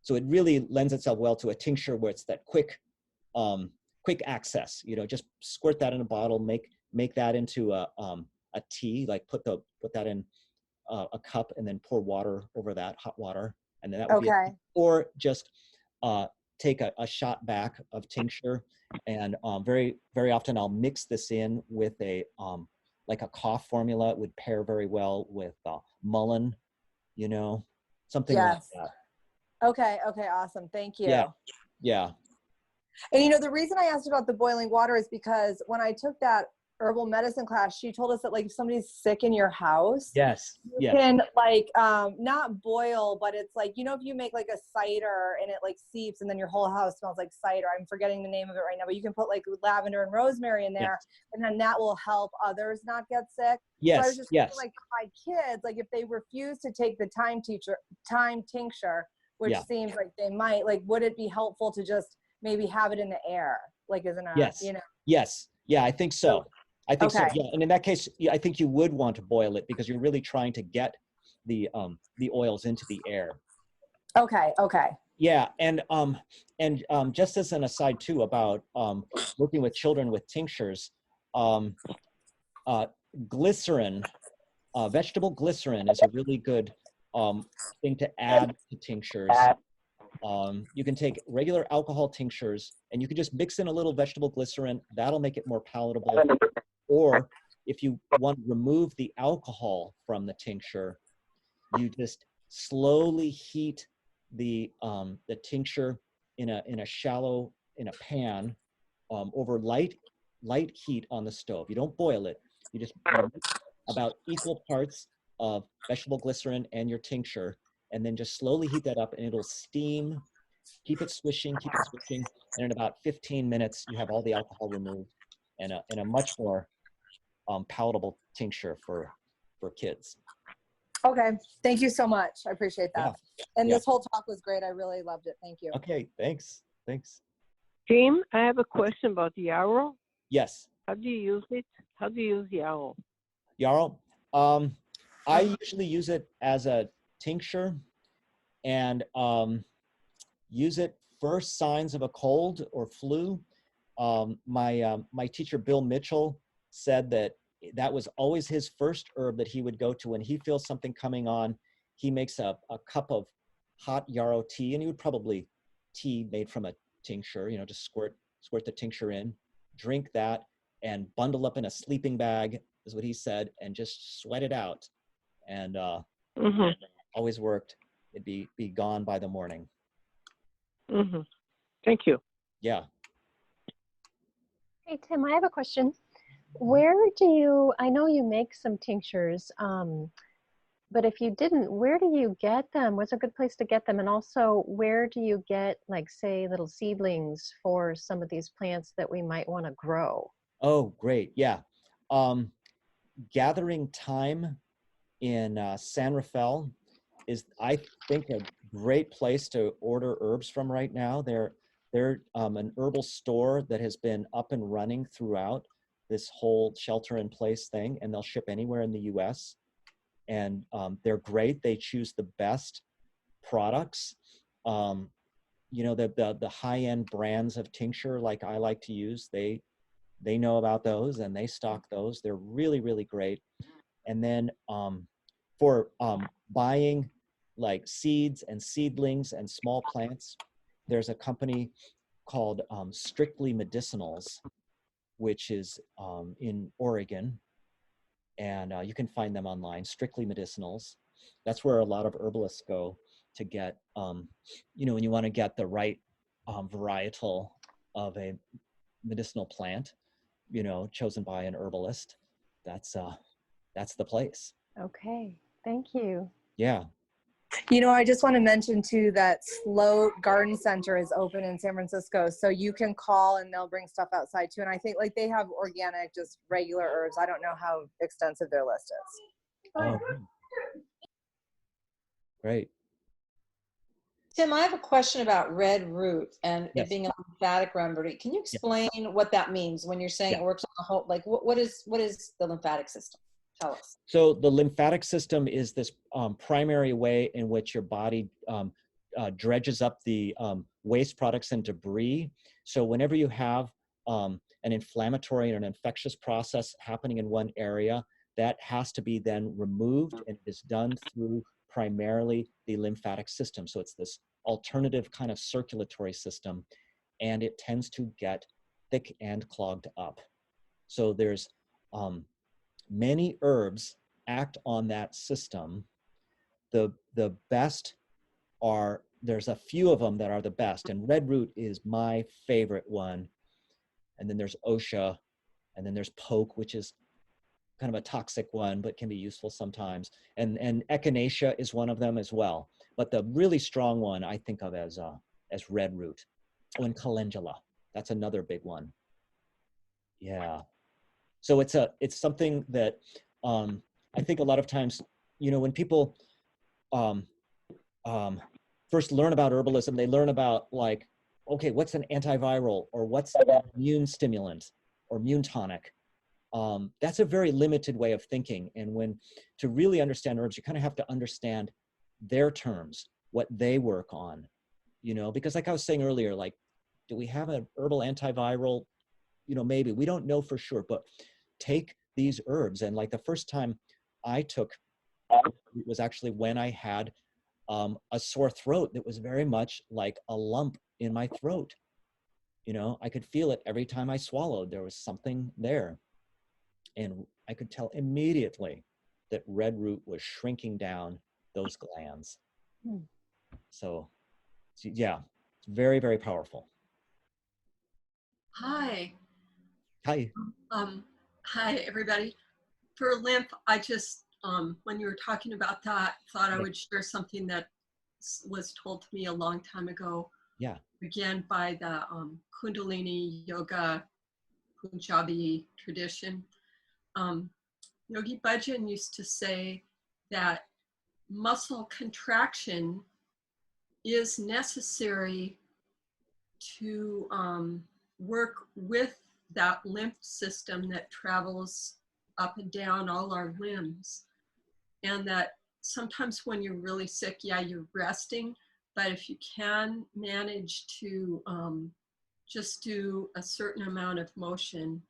So it really lends itself well to a tincture where it's that quick access, just squirt that in a bottle, make that into a tea, like put that in a cup and then pour water over that, hot water. And then that would be or just take a shot back of tincture, and very, very often I'll mix this in with a like a cough formula. It would pair very well with mullein, something like that. Okay, awesome. Thank you. Yeah. And the reason I asked about the boiling water is because when I took that herbal medicine class, she told us that like if somebody's sick in your house, you can like not boil, but it's like, if you make like a cider and it like seeps and then your whole house smells like cider. I'm forgetting the name of it right now, but you can put like lavender and rosemary in there, and then that will help others not get sick. So I was just thinking, like, my kids, like if they refuse to take the time tincture, which seems like they might, like, would it be helpful to just maybe have it in the air, like as in a, Yes. Yeah, I think so. I think so. Yeah, and in that case, I think you would want to boil it because you're really trying to get the oils into the air. Okay. Yeah, and just as an aside too about working with children with tinctures, glycerin, vegetable glycerin is a really good thing to add to tinctures. You can take regular alcohol tinctures and you can just mix in a little vegetable glycerin. That'll make it more palatable. Or if you want to remove the alcohol from the tincture, you just slowly heat the tincture in a pan over light heat on the stove. You don't boil it. You just about equal parts of vegetable glycerin and your tincture, and then just slowly heat that up and it'll steam. Keep it swishing, and in about 15 minutes, you have all the alcohol removed and a much more palatable tincture for kids. Okay, thank you so much. I appreciate that. And this whole talk was great. I really loved it. Thank you. Okay, thanks. Tim, I have a question about yarrow. Yes. How do you use it? How do you use yarrow? Yarrow? I usually use it as a tincture and use it for signs of a cold or flu. My teacher, Bill Mitchell, said that was always his first herb that he would go to when he feels something coming on. he makes a cup of hot yarrow tea, and you would probably tea made from a tincture, you know, just squirt the tincture in, drink that, and bundle up in a sleeping bag, is what he said, and just sweat it out. And always worked. It'd be gone by the morning. Thank you. Yeah. Hey, Tim, I have a question. Where do you, I know you make some tinctures, but if you didn't, where do you get them? What's a good place to get them? And also, where do you get, like, say, little seedlings for some of these plants that we might want to grow? Oh, great. Yeah. Gathering Time in San Rafael is, I think, a great place to order herbs from right now. They're an herbal store that has been up and running throughout this whole shelter-in-place thing, and they'll ship anywhere in the U.S. And they're great. They choose the best products. You know, the high-end brands of tincture, like I like to use, they know about those and they stock those. They're really, really great. And then for buying like seeds and seedlings and small plants, there's a company called Strictly Medicinals, which is in Oregon. And you can find them online, Strictly Medicinals. That's where a lot of herbalists go to get, you know, when you want to get the right varietal of a medicinal plant, you know, chosen by an herbalist. That's the place. Okay, thank you. Yeah. You know, I just want to mention too that Sloat Garden Center is open in San Francisco, so you can call and they'll bring stuff outside too. And I think like they have organic, just regular herbs. I don't know how extensive their list is. Oh, great. Tim, I have a question about red root and Yes. it being a lymphatic remedy. Can you explain what that means when you're saying it works on the whole, like what is the lymphatic system? Tell us. So the lymphatic system is this primary way in which your body dredges up the waste products and debris. So whenever you have an inflammatory and an infectious process happening in one area, that has to be then removed, and it is done through primarily the lymphatic system. So it's this alternative kind of circulatory system, and it tends to get thick and clogged up. So there's many herbs act on that system. The best are, there's a few of them that are the best, and red root is my favorite one. And then there's osha, and then there's poke, which is kind of a toxic one, but can be useful sometimes. And echinacea is one of them as well. But the really strong one I think of as red root. Oh, and calendula, that's another big one. Yeah. So it's something that I think a lot of times, you know, when people first learn about herbalism, they learn about like, okay, what's an antiviral, or what's an immune stimulant or immune tonic? That's a very limited way of thinking. And when to really understand herbs, you kind of have to understand their terms, what they work on, you know, because like I was saying earlier, like, do we have an herbal antiviral? You know, maybe, we don't know for sure, but take these herbs. And like the first time I took it was actually when I had a sore throat that was very much like a lump in my throat. You know, I could feel it every time I swallowed. There was something there. And I could tell immediately that red root was shrinking down those glands. So yeah, it's very, very powerful. Hi. Hi. Hi, everybody. For lymph, I just, when you were talking about that, thought I would share something that was told to me a long time ago. Yeah. Again, by the Kundalini Yoga Punjabi tradition. Yogi Bhajan used to say that muscle contraction is necessary to work with that lymph system that travels up and down all our limbs. And that sometimes when you're really sick, yeah, you're resting, but if you can manage to just do a certain amount of motion,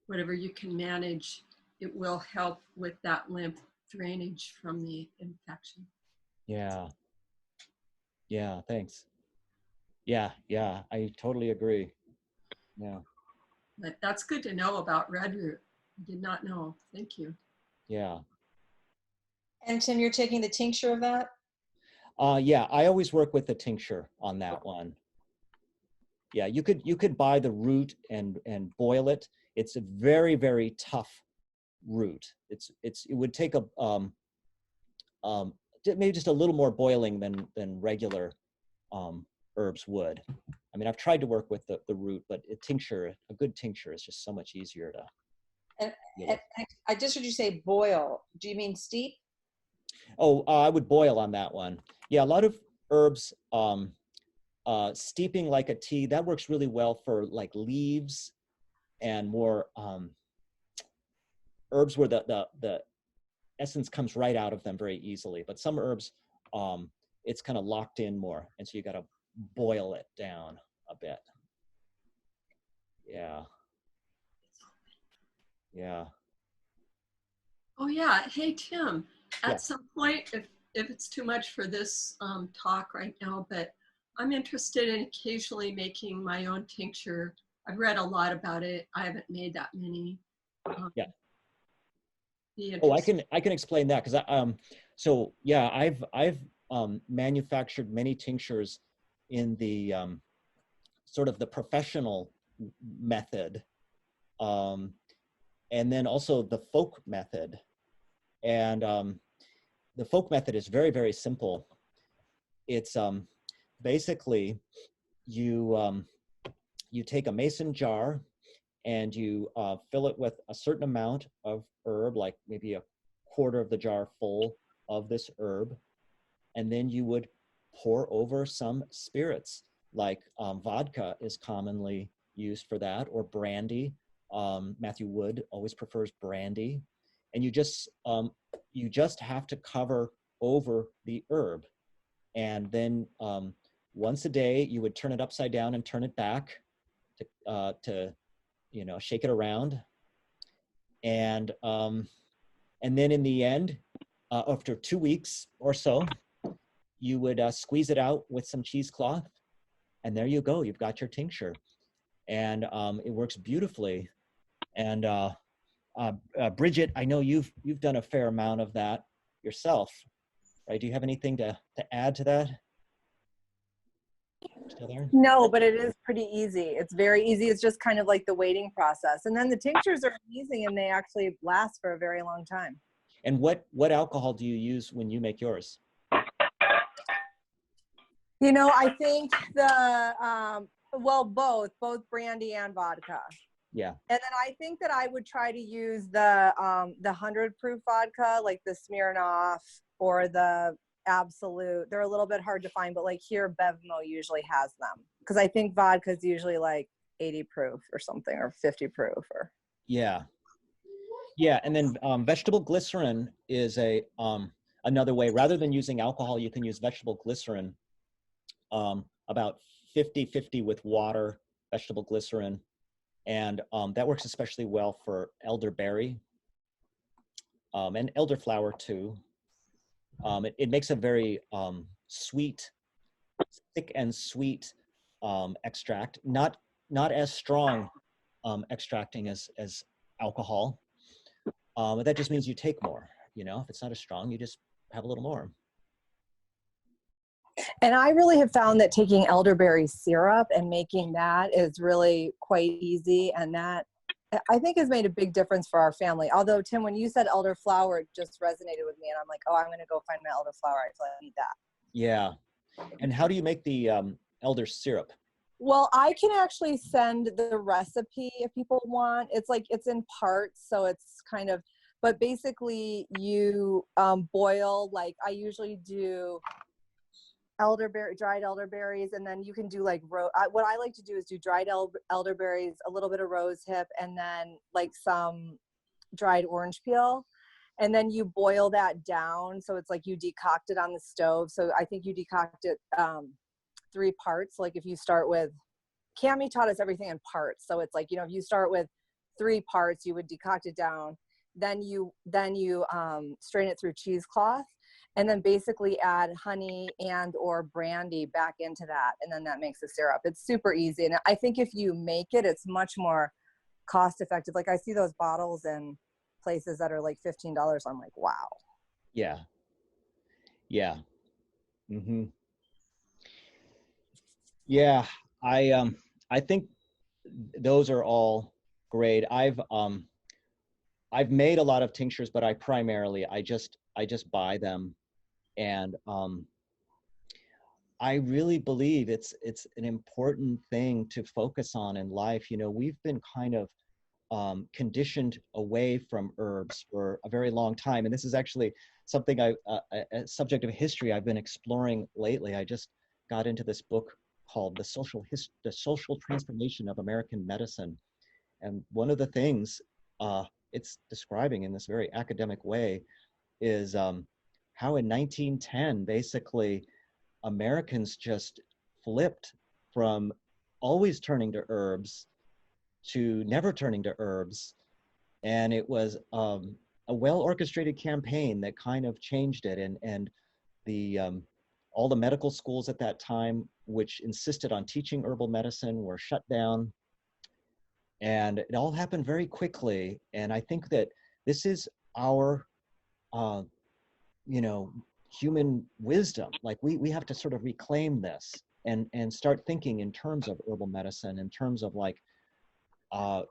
whatever you can manage, it will help with that lymph drainage from the infection. Yeah. Yeah, thanks. Yeah, yeah, I totally agree. Yeah. But that's good to know about red root. I did not know. Thank you. Yeah. And Tim, you're taking the tincture of that? Yeah, I always work with the tincture on that one. Yeah, you could buy the root and boil it. It's a very, very tough root. It would take a maybe just a little more boiling than regular herbs would. I mean, I've tried to work with the root, but a good tincture is just so much easier to. And I just heard you say boil. Do you mean steep? Oh, I would boil on that one. Yeah, a lot of herbs, steeping like a tea, that works really well for like leaves and more herbs where the essence comes right out of them very easily. But some herbs, it's kind of locked in more, and so you got to boil it down a bit. Yeah. Yeah. Oh yeah. Hey Tim, at Yeah. some point, if it's too much for this talk right now, but I'm interested in occasionally making my own tincture. I've read a lot about it. I haven't made that many. Yeah. Be Oh, I interested. can explain that because so yeah, I've manufactured many tinctures in the sort of the professional method, and then also the folk method. And the folk method is very, very simple. It's basically you take a mason jar and you fill it with a certain amount of herb, like maybe a quarter of the jar full of this herb, and then you would pour over some spirits, like vodka is commonly used for that, or brandy. Matthew Wood always prefers brandy, and you just have to cover over the herb, and then once a day you would turn it upside down and turn it back to shake it around, and then in the end, after 2 weeks or so, you would squeeze it out with some cheesecloth, and there you go. You've got your tincture, and it works beautifully. And Bridget, I know you've done a fair amount of that yourself, right? Do you have anything to add to that? Still there? No, but it is pretty easy. It's very easy. It's just kind of like the waiting process. And then the tinctures are amazing, and they actually last for a very long time. And what alcohol do you use when you make yours? You know, I think well, both brandy and vodka. Yeah. And then I think that I would try to use the 100 proof vodka, like the Smirnoff or the Absolute. They're a little bit hard to find, but like here, Bevmo usually has them, because I think vodka is usually like 80 proof or something, or 50 proof, or. Yeah. Yeah, and then vegetable glycerin is another way. Rather than using alcohol, you can use vegetable glycerin, about 50-50 with water, vegetable glycerin, and that works especially well for elderberry and elderflower too. It makes a very sweet, thick and sweet extract, not as strong extracting as alcohol. But that just means you take more. If it's not as strong, you just have a little more. And I really have found that taking elderberry syrup and making that is really quite easy, and that I think has made a big difference for our family. Although, Tim, when you said elderflower, it just resonated with me, and I'm like, oh, I'm going to go find my elderflower. I feel like I need that. Yeah. And how do you make the elder syrup? Well, I can actually send the recipe if people want. It's in parts, so it's kind of, but basically you boil, like I usually do dried elderberries, and then you can do like what I like to do is do dried elderberries, a little bit of rose hip, and then like some dried orange peel, and then you boil that down, so it's like you decoct it on the stove. So I think you decoct it 3 parts. Like if you start with, Cami taught us everything in parts, so it's like, if you start with 3 parts, you would decoct it down, then you strain it through cheesecloth, and then basically add honey and or brandy back into that, and then that makes the syrup. It's super easy, and I think if you make it, it's much more cost effective. Like I see those bottles in places that are like $15. I'm like, wow. Yeah. Yeah. Mm-hmm. Yeah. I think those are all great. I've made a lot of tinctures, but I just buy them, and I really believe it's an important thing to focus on in life. You know, we've been kind of conditioned away from herbs for a very long time, and this is actually something a subject of history I've been exploring lately. I just got into this book called The Social Transformation of American Medicine, and one of the things it's describing in this very academic way is how in 1910 basically Americans just flipped from always turning to herbs to never turning to herbs. And it was a well-orchestrated campaign that kind of changed it. And the all the medical schools at that time, which insisted on teaching herbal medicine, were shut down. And it all happened very quickly. And I think that this is our, you know, human wisdom. Like we have to sort of reclaim this and start thinking in terms of herbal medicine, in terms of like,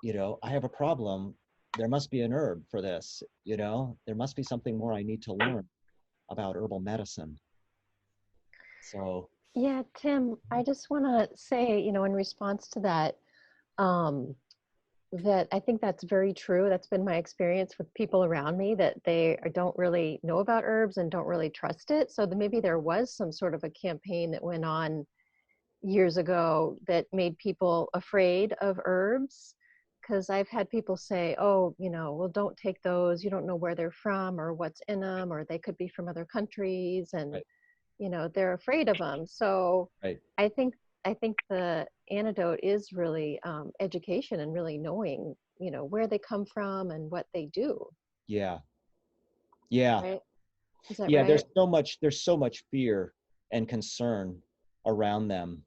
you know, I have a problem. There must be an herb for this, you know, there must be something more I need to learn about herbal medicine. So. Yeah, Tim, I just want to say, you know, in response to that, that I think that's very true. That's been my experience with people around me, that they don't really know about herbs and don't really trust it. So maybe there was some sort of a campaign that went on years ago that made people afraid of herbs. Because I've had people say, oh, you know, well, don't take those. You don't know where they're from or what's in them, or they could be from other countries. And, Right. you know, they're afraid of them. So Right. I think the antidote is really education and really knowing, you know, where they come from and what they do. Yeah. Yeah. Right? Is that Yeah. right? There's so much fear and concern around them.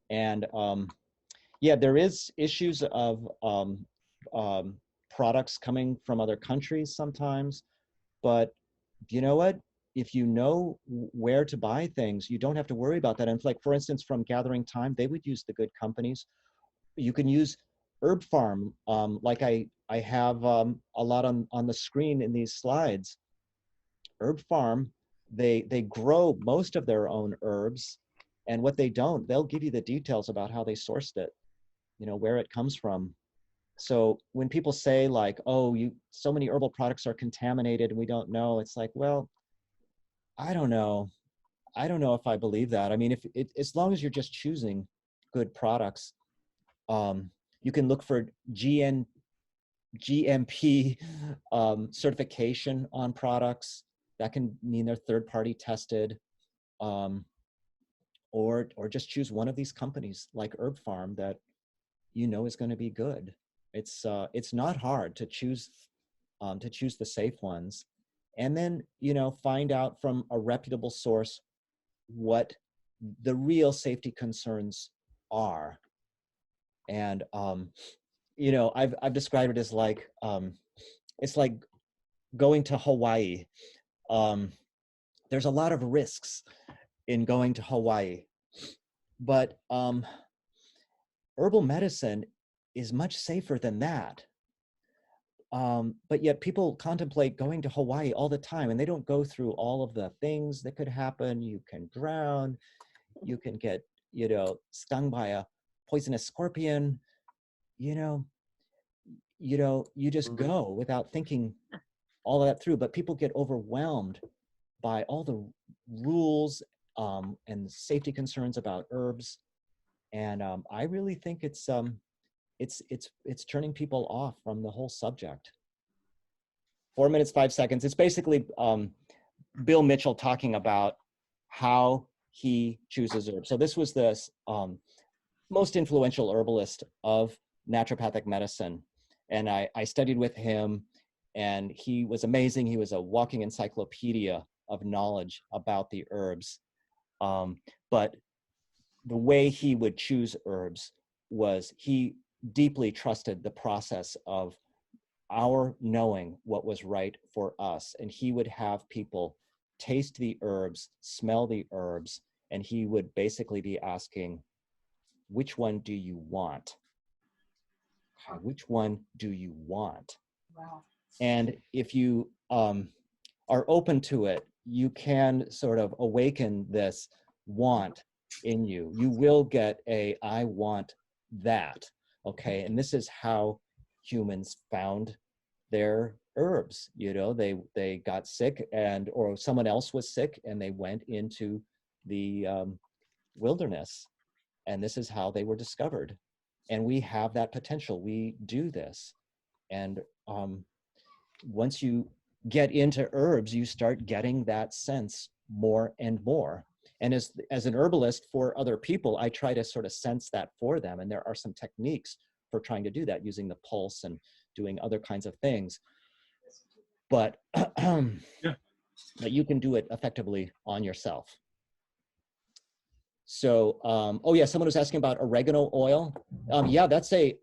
And yeah, there is issues of products coming from other countries sometimes, but you know what? If you know where to buy things, you don't have to worry about that. And like, for instance, from Gathering Time, they would use the good companies. You can use Herb Farm, like I have a lot on the screen in these slides. Herb Farm, they grow most of their own herbs, and what they don't, they'll give you the details about how they sourced it, you know, where it comes from. So when people say like, oh, so many herbal products are contaminated and we don't know, it's like, well, I don't know if I believe that. I mean, as long as you're just choosing good products, you can look for GMP certification on products. That can mean they're third-party tested, or just choose one of these companies like Herb Farm that you know is going to be good. It's not hard to choose the safe ones, and then, you know, find out from a reputable source what the real safety concerns are. And you know, I've described it as like it's like going to Hawaii. There's a lot of risks in going to Hawaii, but herbal medicine is much safer than that. But yet people contemplate going to Hawaii all the time, and they don't go through all of the things that could happen. You can drown, you can get, you know, stung by a poisonous scorpion, you know, you just go without thinking all of that through. But people get overwhelmed by all the rules and safety concerns about herbs. And I really think it's turning people off from the whole subject. 4 minutes, 5 seconds. It's basically Bill Mitchell talking about how he chooses herbs. So this was the most influential herbalist of naturopathic medicine. And I studied with him, and he was amazing. He was a walking encyclopedia of knowledge about the herbs. But the way he would choose herbs was he deeply trusted the process of our knowing what was right for us. And he would have people taste the herbs, smell the herbs, and he would basically be asking, which one do you want? Which one do you want? Wow. And if you are open to it, you can sort of awaken this want in you. You will get a, I want that, okay? And this is how humans found their herbs. You know, they got sick, and or someone else was sick, and they went into the wilderness, and this is how they were discovered. And we have that potential. We do this, and once you get into herbs, you start getting that sense more and more. And as an herbalist for other people, I try to sort of sense that for them. And there are some techniques for trying to do that, using the pulse and doing other kinds of things. But, but you can do it effectively on yourself. So, oh yeah, someone was asking about oregano oil. Yeah, that's a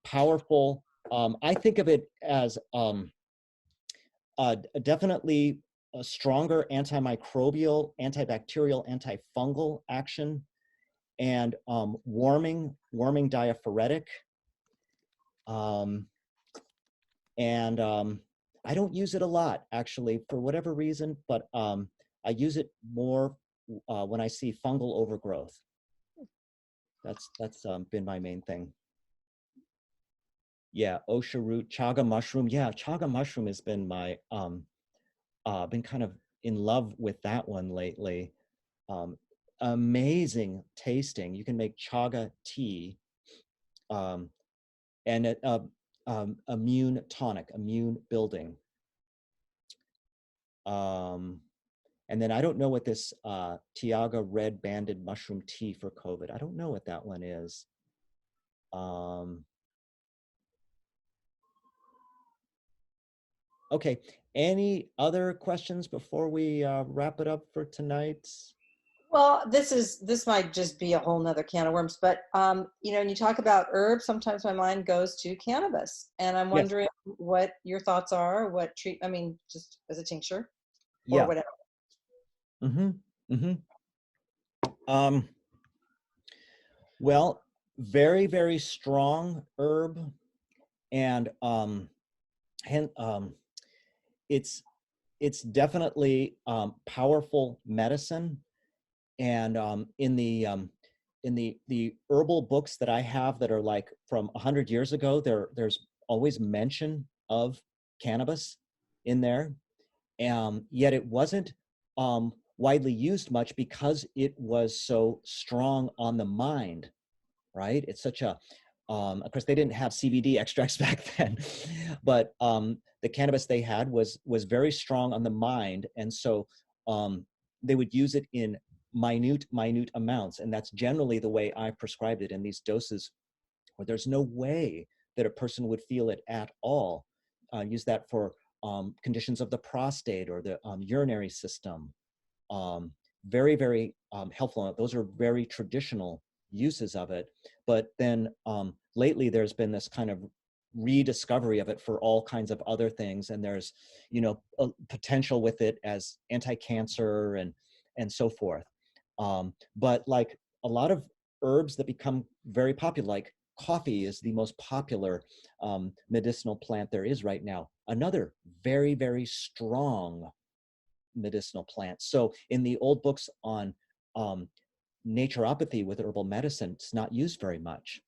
powerful, I think of it as definitely a stronger antimicrobial, antibacterial, antifungal action, and warming diaphoretic. And I don't use it a lot, actually, for whatever reason, but I use it more when I see fungal overgrowth. That's been my main thing. Yeah, osha root, chaga mushroom. Yeah, chaga mushroom has been my been kind of in love with that one lately. Amazing tasting. You can make chaga tea, and it immune tonic, immune building. And then I don't know what this Tiaga red banded mushroom tea for COVID. I don't know what that one is. Okay, any other questions before we wrap it up for tonight? Well, this might just be a whole nother can of worms, but you know, when you talk about herbs, sometimes my mind goes to cannabis, and I'm wondering what your thoughts are. What treat? I mean, just as a tincture, or whatever. Well, very, very strong herb, and it's definitely powerful medicine. And in the herbal books that I have that are like from 100 years ago, there's always mention of cannabis in there. Yet it wasn't widely used much because it was so strong on the mind, right? It's such a, of course they didn't have CBD extracts back then, but the cannabis they had was very strong on the mind. And so they would use it in minute amounts. And that's generally the way I prescribed it, in these doses where there's no way that a person would feel it at all. Use that for conditions of the prostate or the urinary system. Very, very helpful. Those are very traditional uses of it. But then lately there's been this kind of rediscovery of it for all kinds of other things. And there's, you know, a potential with it as anti-cancer and so forth. But like a lot of herbs that become very popular, like coffee is the most popular medicinal plant there is right now. Another very, very strong medicinal plant. So in the old books on naturopathy with herbal medicine, it's not used very much.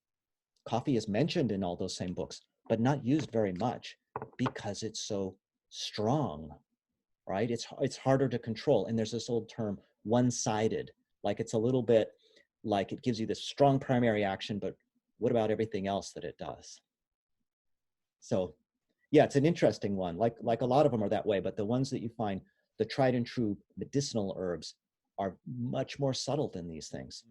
Coffee is mentioned in all those same books, but not used very much because it's so strong, right? It's harder to control. And there's this old term, one-sided, like it's a little bit like it gives you this strong primary action, but what about everything else that it does? So yeah, it's an interesting one. Like a lot of them are that way, but the ones that you find, the tried and true medicinal herbs, are much more subtle than these things.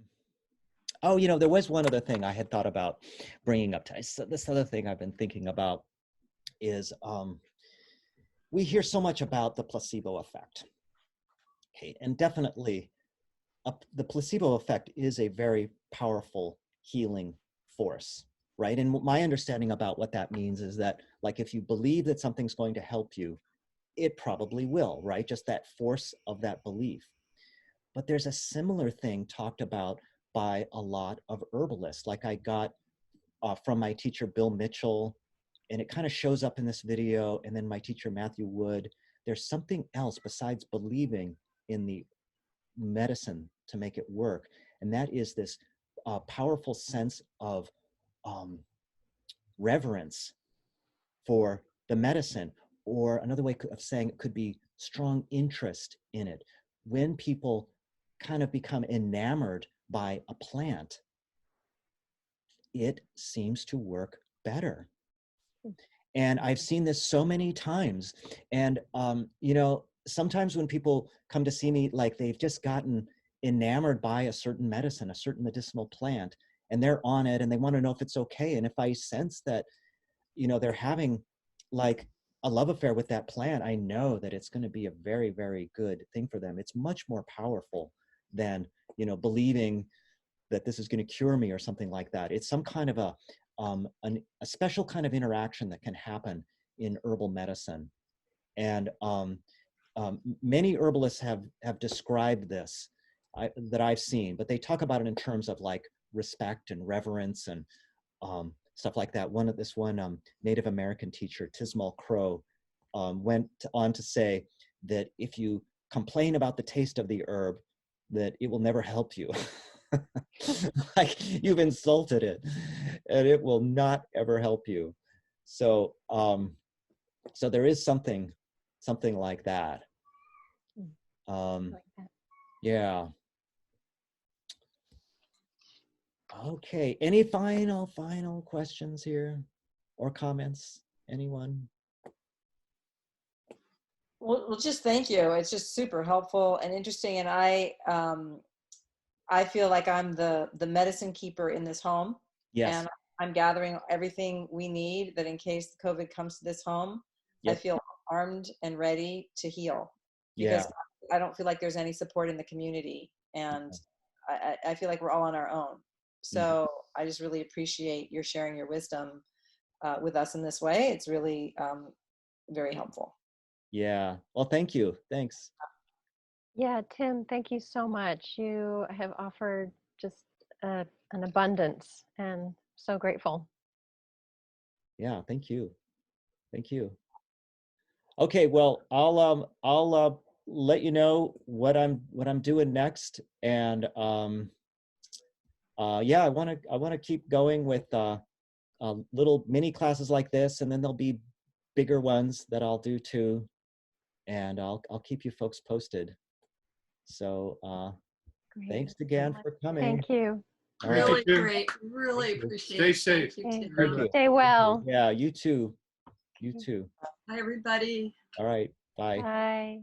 Oh, you know, there was one other thing I had thought about bringing up. So this other thing I've been thinking about is we hear so much about the placebo effect. Okay, and definitely the placebo effect is a very powerful healing force, right? And my understanding about what that means is that, like, if you believe that something's going to help you, it probably will, right? Just that force of that belief. But there's a similar thing talked about by a lot of herbalists. Like I got from my teacher, Bill Mitchell, and it kind of shows up in this video, and then my teacher, Matthew Wood. There's something else besides believing in the medicine to make it work. And that is this powerful sense of reverence for the medicine, or another way of saying it could be strong interest in it. When people kind of become enamored by a plant, it seems to work better. And I've seen this so many times. And, you know, sometimes when people come to see me, like they've just gotten enamored by a certain medicine, a certain medicinal plant, and they're on it and they want to know if it's okay. And if I sense that, you know, they're having like a love affair with that plant, I know that it's going to be a very, very good thing for them. It's much more powerful than, you know, believing that this is going to cure me or something like that. It's some kind of a special kind of interaction that can happen in herbal medicine. And many herbalists have described this that I've seen, but they talk about it in terms of like respect and reverence and stuff like that. This one Native American teacher, Tismal Crow, went on to say that if you complain about the taste of the herb, that it will never help you. Like you've insulted it and it will not ever help you. So so there is something like that. Yeah. Okay, any final questions here or comments? Anyone? Well, just thank you. It's just super helpful and interesting. And I feel like I'm the medicine keeper in this home. Yes. And I'm gathering everything we need that in case COVID comes to this home, yep. I feel armed and ready to heal. Because I don't feel like there's any support in the community. And I feel like we're all on our own. So I just really appreciate your sharing your wisdom with us in this way. It's really very helpful. Yeah. Well, thank you. Thanks. Yeah, Tim, thank you so much. You have offered just an abundance, and so grateful. Yeah, thank you. Thank you. Okay, well, I'll let you know what I'm doing next, and yeah, I want to keep going with little mini classes like this, and then there'll be bigger ones that I'll do too, and I'll keep you folks posted. So thanks again for coming. Thank you. All Really right. great. Really appreciate it. Stay safe. Thank you, Thank you. Stay well. Yeah, you too. You too. Bye, everybody. All right. Bye. Bye.